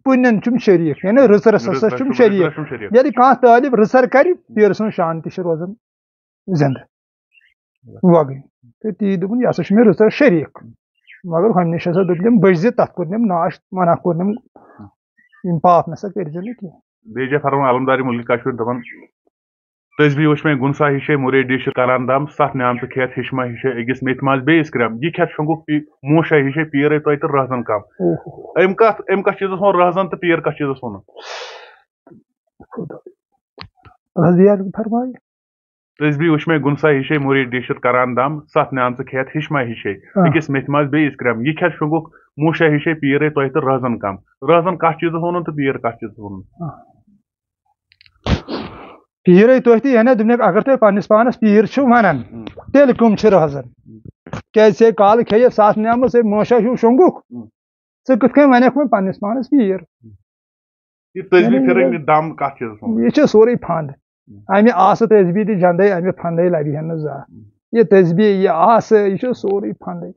پُنٮ۪ن چھُم شریٖک یعنی رٕژرس ہسا چھُم شریٖک ییٚلہِ کانٛہہ طٲلب رٕژر کرِ پیٖرٕ سٕنٛز شان تہِ چھِ روزان زنٛدٕ وۄگٕنۍ تہٕ تی دوٚپُن یہِ ہسا چھُ مےٚ رٕژر شریٖک مگر ہُمہِ ہسا دوٚپنم بٔچ زِ تتھ کوٚرنم ناش منع کوٚرنم یِم پاپ نسا کٔرزِ نہٕ کینٛہہ بیٚیہِ چھِ فرمان علمدارِ مُلکہِ کشمیٖر دپان تٔسبیح وٕچھ مےٚ گُنسا ہِشے مُریدی چھِ کران دم ستھ نیامژٕ کھٮ۪تھ ہِشما ہِشے أکِس میٚتھِ منٛز بیٚیِس کرٛم یہِ کھٮ۪تھ شۄنٛگُکھ موشا ہِشے پیٖرے تۄہہِ تہٕ رٲزن کم أمۍ کتھ چیٖزس ووٚن رٲزن تہٕ پیٖر کتھ چیٖزس ووٚنُن تٔسبیح وٕچھ مےٚ گُنسا ہِشے مُریدی چھِ کران دم ستھ نیامژٕ کھٮ۪تھ ہِشما ہِشے أکِس میٚتھِ منٛز بیٚیِس کرٛم یہِ کھٮ۪تھ شۄنٛگُکھ موشا ہِشے پیٖرے تۄہہِ تہٕ رٲزن کم رٲزن کتھ چیٖزس ووٚنُن تہٕ پیٖر کتھ چیٖزس ووٚنُن پیٖرے تُہۍ تہِ یعنی دوٚپنکھ اگر تُہۍ پننس پانس پیٖر چھِو ونان تیٚلہِ کٕم چھِ رٲزن کیازِ ژےٚ کالہٕ کھیٚیہِ ستھ نیامژ موشا ہیوٗ شۄنٛگُکھ ژٕ کِتھ کٔنۍ ونکھ وۄنۍ پننس پانس پیٖر یہِ چھِ سورُے پھنٛد امہِ آسہٕ تسبیح تہِ جنٛدے امہِ پھنٛدے لبہِ ہن نہٕ زانٛہہ یہِ تسبیح یہِ آسہٕ یہِ چھُ سورُے پھنٛدے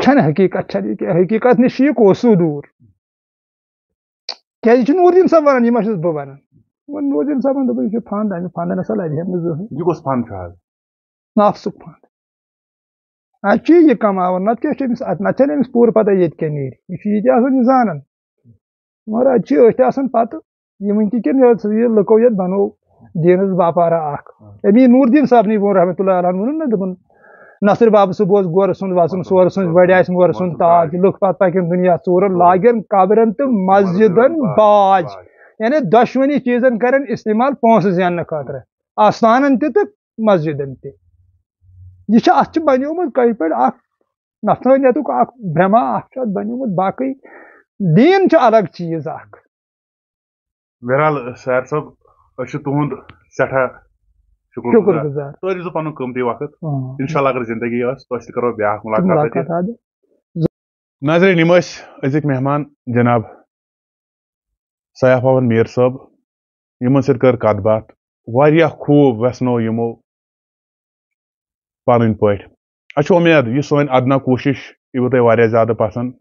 چھنہٕ حقیٖقت چھنہٕ یہِ کینٛہہ حقیٖقت نِش چھُ یہِ کوسوٗ دوٗر کیازِ یہِ چھُ نوٗر دیٖن صٲب ونان یہِ ما چھُس بہٕ ونان وۄنۍ نوٗر دیٖن صٲبن دوٚپ یہِ چھُ پھنٛد امہِ پھنٛدٕ نسا لبہِ ہن نہٕ زٕہٕنۍ یہِ کُس پھنٛد چھُ حظ نفسُک پھنٛد اتہِ چھُ یہِ کماوان نتہٕ کیاہ چھُ أمِس نتہٕ چھنہٕ أمِس پوٗرٕ پتہ ییٚتہِ کیاہ نیرِ یہِ چھُ یہِ تہِ آسان یہِ زانان مگر اتہِ چھِ أتھۍ آسان پتہٕ یِمن تہِ کِنہٕ یہِ لُکو ییٚتہِ بنوو دیٖنس باپارا اکھ امی نوٗر دیٖن صٲبنٕے ووٚن رحمتہ اللہ علیہ ووٚنُن نا دوٚپُن نصر بابہٕ صُبحس گورٕ سُنٛد وسُن سورٕ سٕنٛز بڑِ آسہِ مورٕ سُنٛد تاج لُکھ پتہٕ پکن دُنیا ژوٗرٕ لاگن قبرن تہٕ مسجدن باج یعنی دۄشوٕنی چیٖزن کرن استعمال پونٛسہٕ زیننہٕ خٲطرٕ آستانن تہِ تہٕ مسجدن تہِ یہِ چھُ اتھ چھُ بنیومُت کٔہہِ پٲٹھۍ اکھ نفسٲنیتُک اکھ برٛہما اکھ چھُ اتھ بنیومُت باقٕے دیٖن چھُ الگ چیٖز اکھ بہرحال سیر صٲب أسۍ چھِ تُہُنٛد سٮ۪ٹھاہ شُکر گُزار تُہۍ روٗزِو پنُن قۭمتی وقت انشاءاللہ اگر زندگی ٲس تۄہہِ سۭتۍ کرو بیٛاکھ مُلاقات ناظریٖن یِم ٲسۍ أزِکۍ مہمان جناب سیاح پون میٖر صٲب یِمن سۭتۍ کٔر کتھ باتھ واریاہ خوٗب ویژنو یِمو پنٕنۍ پٲٹھۍ اَسہِ چھُ اُمید یہِ سٲنۍ ادنا کوٗشش یِیوٕ تۄہہِ واریاہ زیادٕ پسنٛد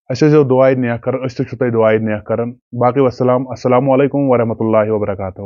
اَسہِ ٲسۍزیو دُعاے نیک کران أسۍ تہِ چھُو تۄہہِ دُعاے نیک کران باقٕے وسلام السلام علیکم ورحمتہ اللہ وبرکاتہ